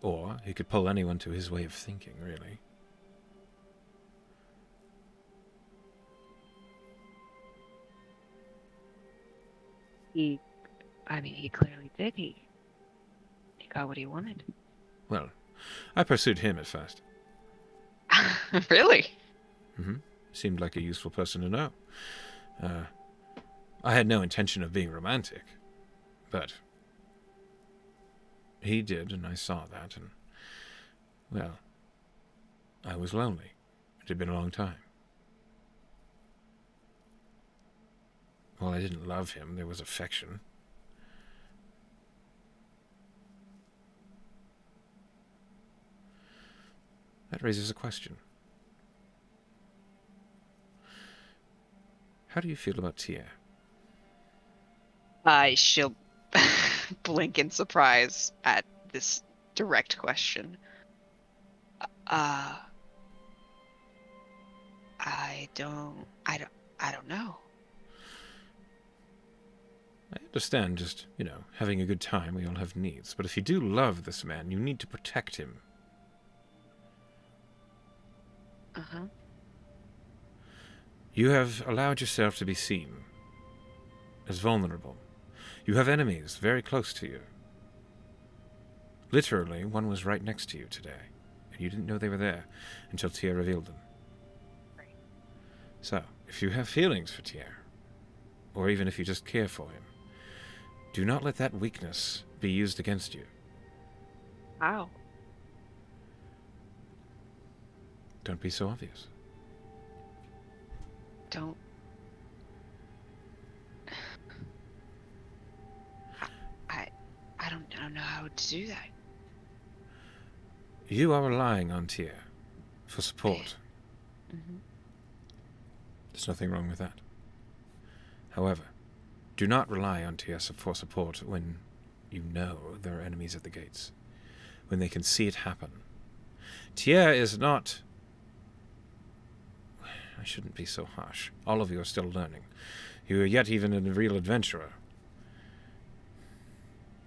Or he could pull anyone to his way of thinking, really. He clearly did. He got what he wanted. Well, I pursued him at first. Really? Seemed like a useful person to know. I had no intention of being romantic, but he did, and I saw that, and, well, I was lonely. It had been a long time. Well, I didn't love him. There was affection. That raises a question. How do you feel about Tia? She'll blink in surprise at this direct question. I don't know. I understand just, having a good time. We all have needs. But if you do love this man, you need to protect him. Uh-huh. You have allowed yourself to be seen as vulnerable. You have enemies very close to you. Literally, one was right next to you today, and you didn't know they were there until Tia revealed them. Right. So, if you have feelings for Tia, or even if you just care for him, do not let that weakness be used against you. How? Don't be so obvious. Don't. I don't know how to do that. You are relying on Tia for support. Mm-hmm. There's nothing wrong with that. However, do not rely on Tia for support when you know there are enemies at the gates, when they can see it happen. Tia is not... I shouldn't be so harsh. All of you are still learning. You are yet even a real adventurer.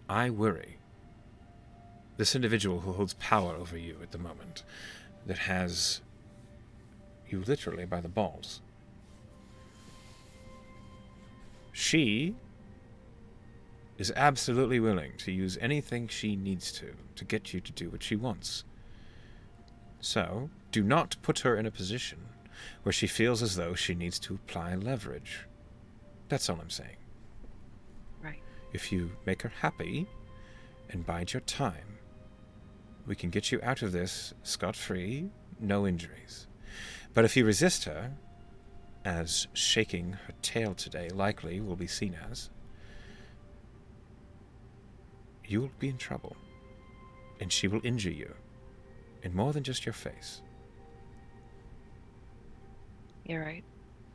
I worry. This individual who holds power over you at the moment, that has you literally by the balls. She is absolutely willing to use anything she needs to get you to do what she wants. So, do not put her in a position where she feels as though she needs to apply leverage. That's all I'm saying. Right. If you make her happy and bide your time, we can get you out of this scot-free, no injuries. But if you resist her, as shaking her tail today likely will be seen as, you will be in trouble, and she will injure you, in more than just your face. You're right.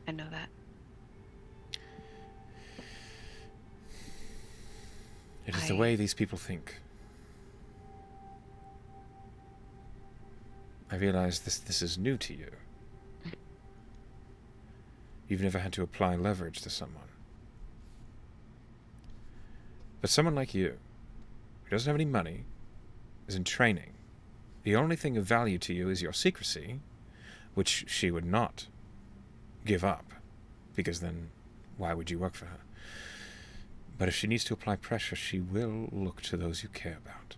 I know that. It is the way these people think. I realize this is new to you. You've never had to apply leverage to someone. But someone like you, who doesn't have any money, is in training. The only thing of value to you is your secrecy, which she would not give up, because then why would you work for her? But if she needs to apply pressure, she will look to those you care about.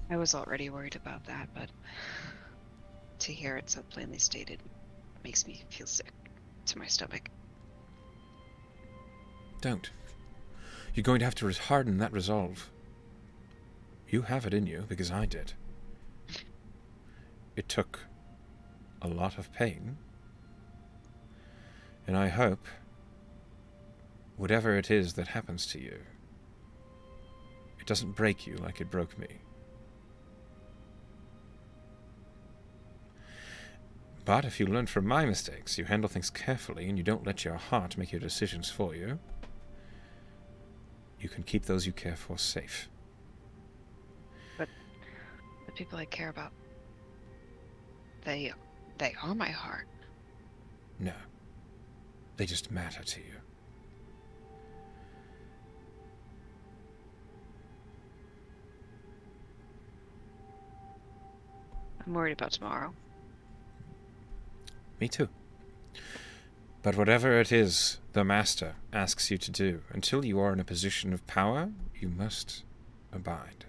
I was already worried about that, but to hear it so plainly stated makes me feel sick to my stomach. Don't. You're going to have to harden that resolve. You have it in you, because I did. It took a lot of pain, and I hope whatever it is that happens to you, it doesn't break you like it broke me. But if you learn from my mistakes, you handle things carefully, and you don't let your heart make your decisions for you, you can keep those you care for safe. But the people I care about, they are my heart. No. They just matter to you. I'm worried about tomorrow. Me too. But whatever it is the Master asks you to do, until you are in a position of power, you must abide.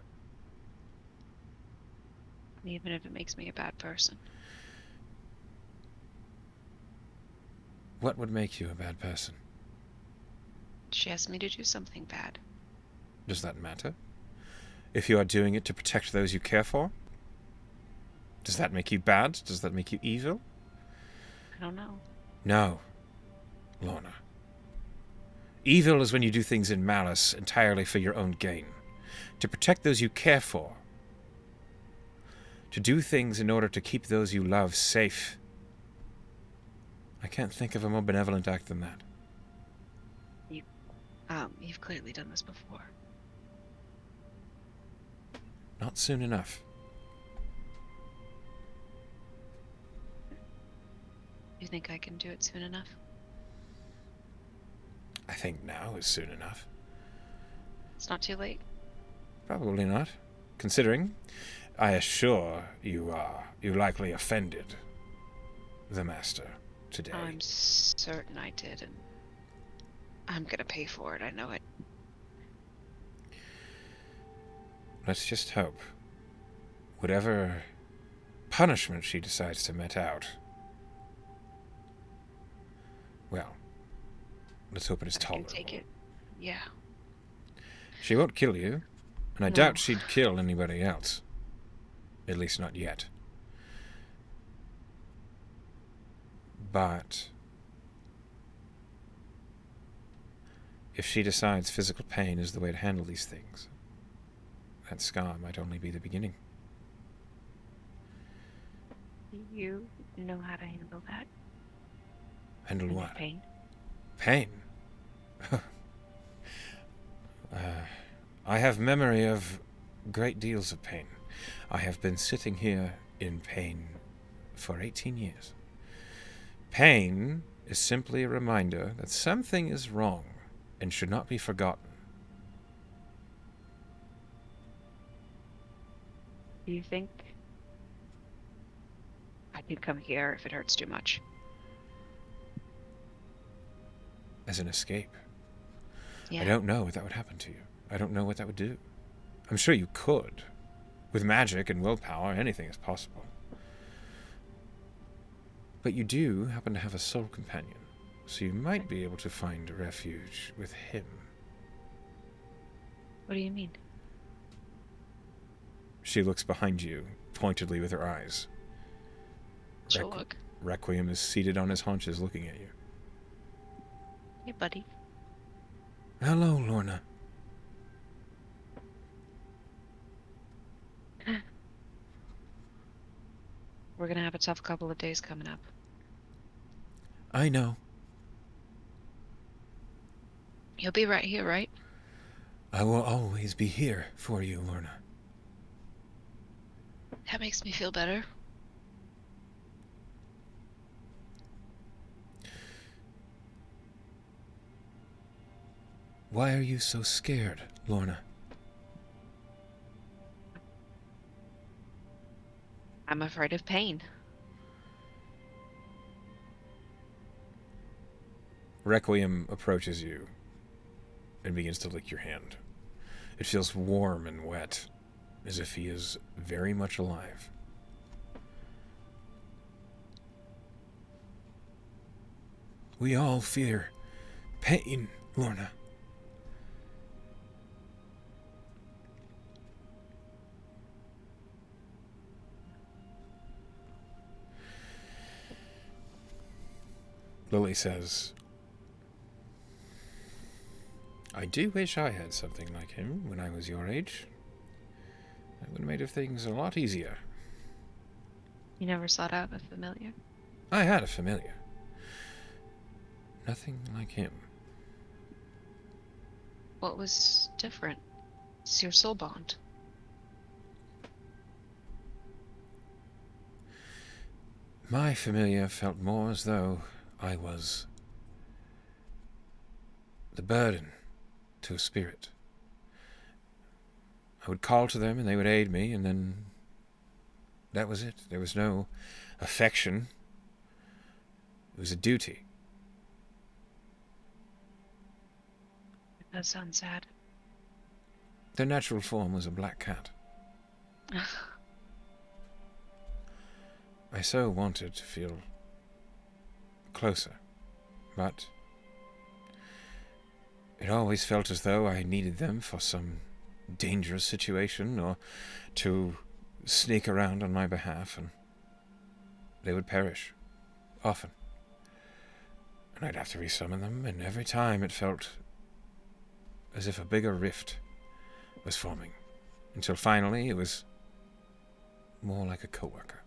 Even if it makes me a bad person. What would make you a bad person? She asked me to do something bad. Does that matter? If you are doing it to protect those you care for? Does that make you bad? Does that make you evil? I don't know. No, Lorna. Evil is when you do things in malice entirely for your own gain. To protect those you care for. To do things in order to keep those you love safe. I can't think of a more benevolent act than that. You've clearly done this before. Not soon enough. You think I can do it soon enough? I think now is soon enough. It's not too late. Probably not. Considering, I assure you you likely offended the Master today. I'm certain I did, and I'm gonna pay for it. I know it. Let's just hope whatever punishment she decides to mete out, well, let's hope it is I can tolerable. take it. Yeah. She won't kill you, and I No. doubt she'd kill anybody else. At least not yet. But if she decides physical pain is the way to handle these things, that scar might only be the beginning. Do you know how to handle that? Handle Kind of what? pain? Pain? I have memory of great deals of pain. I have been sitting here in pain for 18 years. Pain is simply a reminder that something is wrong and should not be forgotten. Do you think I could come here if it hurts too much? As an escape. Yeah. I don't know what that would happen to you. I don't know what that would do. I'm sure you could. With magic and willpower, anything is possible. But you do happen to have a soul companion, so you might be able to find refuge with him. What do you mean? She looks behind you, pointedly with her eyes. She'll look. Requiem is seated on his haunches looking at you. Hey, buddy. Hello, Lorna. We're gonna have a tough couple of days coming up. I know. You'll be right here, right? I will always be here for you, Lorna. That makes me feel better. Why are you so scared, Lorna? I'm afraid of pain. Requiem approaches you and begins to lick your hand. It feels warm and wet, as if he is very much alive. We all fear pain, Lorna. Lily says, I do wish I had something like him when I was your age. That would have made things a lot easier. You never sought out a familiar? I had a familiar. Nothing like him. What was different? It's your soul bond. My familiar felt more as though I was the burden to a spirit. I would call to them and they would aid me, and then That was it. There was no affection. It was a duty. It does sound sad. Their natural form was a black cat. I so wanted to feel closer, but it always felt as though I needed them for some dangerous situation or to sneak around on my behalf, and they would perish, often. And I'd have to resummon them, and every time it felt as if a bigger rift was forming, until finally it was more like a coworker,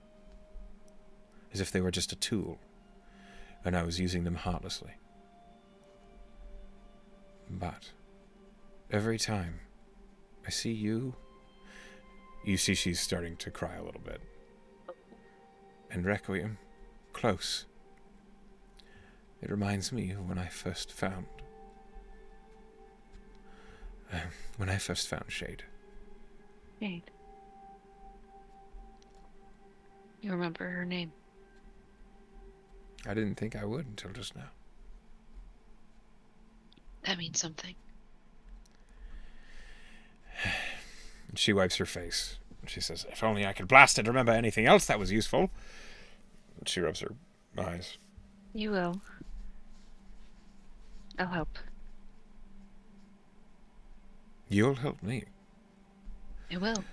as if they were just a tool, and I was using them heartlessly. But every time I see you, you see she's starting to cry a little bit, and Requiem, close. It reminds me of when I first found Shade. Jade. You remember her name? I didn't think I would until just now. That means something. And she wipes her face. She says, "If only I could blast it, remember anything else that was useful." And she rubs her eyes. You will. I'll help. You'll help me. I will.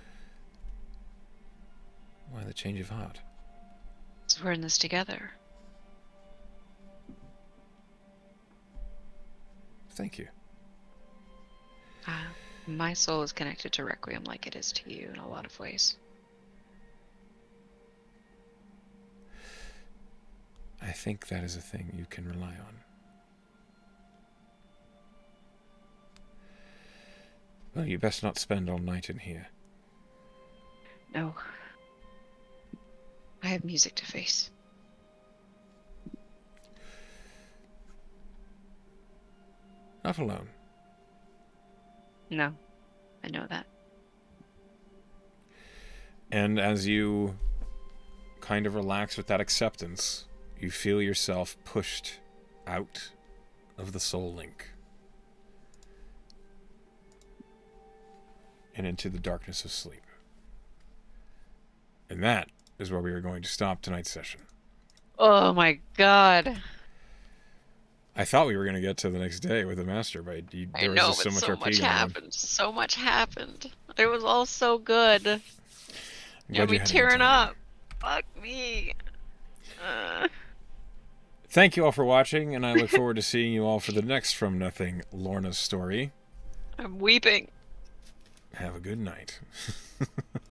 Why the change of heart? So we're in this together. Thank you. My soul is connected to Requiem like it is to you in a lot of ways. I think that is a thing you can rely on. Well, you best not spend all night in here. No. I have music to face. Not alone. No. I know that. And as you kind of relax with that acceptance, you feel yourself pushed out of the soul link and into the darkness of sleep. And that is where we are going to stop tonight's session. Oh my god. I thought we were going to get to the next day with the master, but there was just so much RP going on. happened. So much happened. It was all so good. I'm You glad had me had a good tearing time. up. Fuck me. Thank you all for watching, and I look forward to seeing you all for the next From Nothing Lorna story. I'm weeping. Have a good night.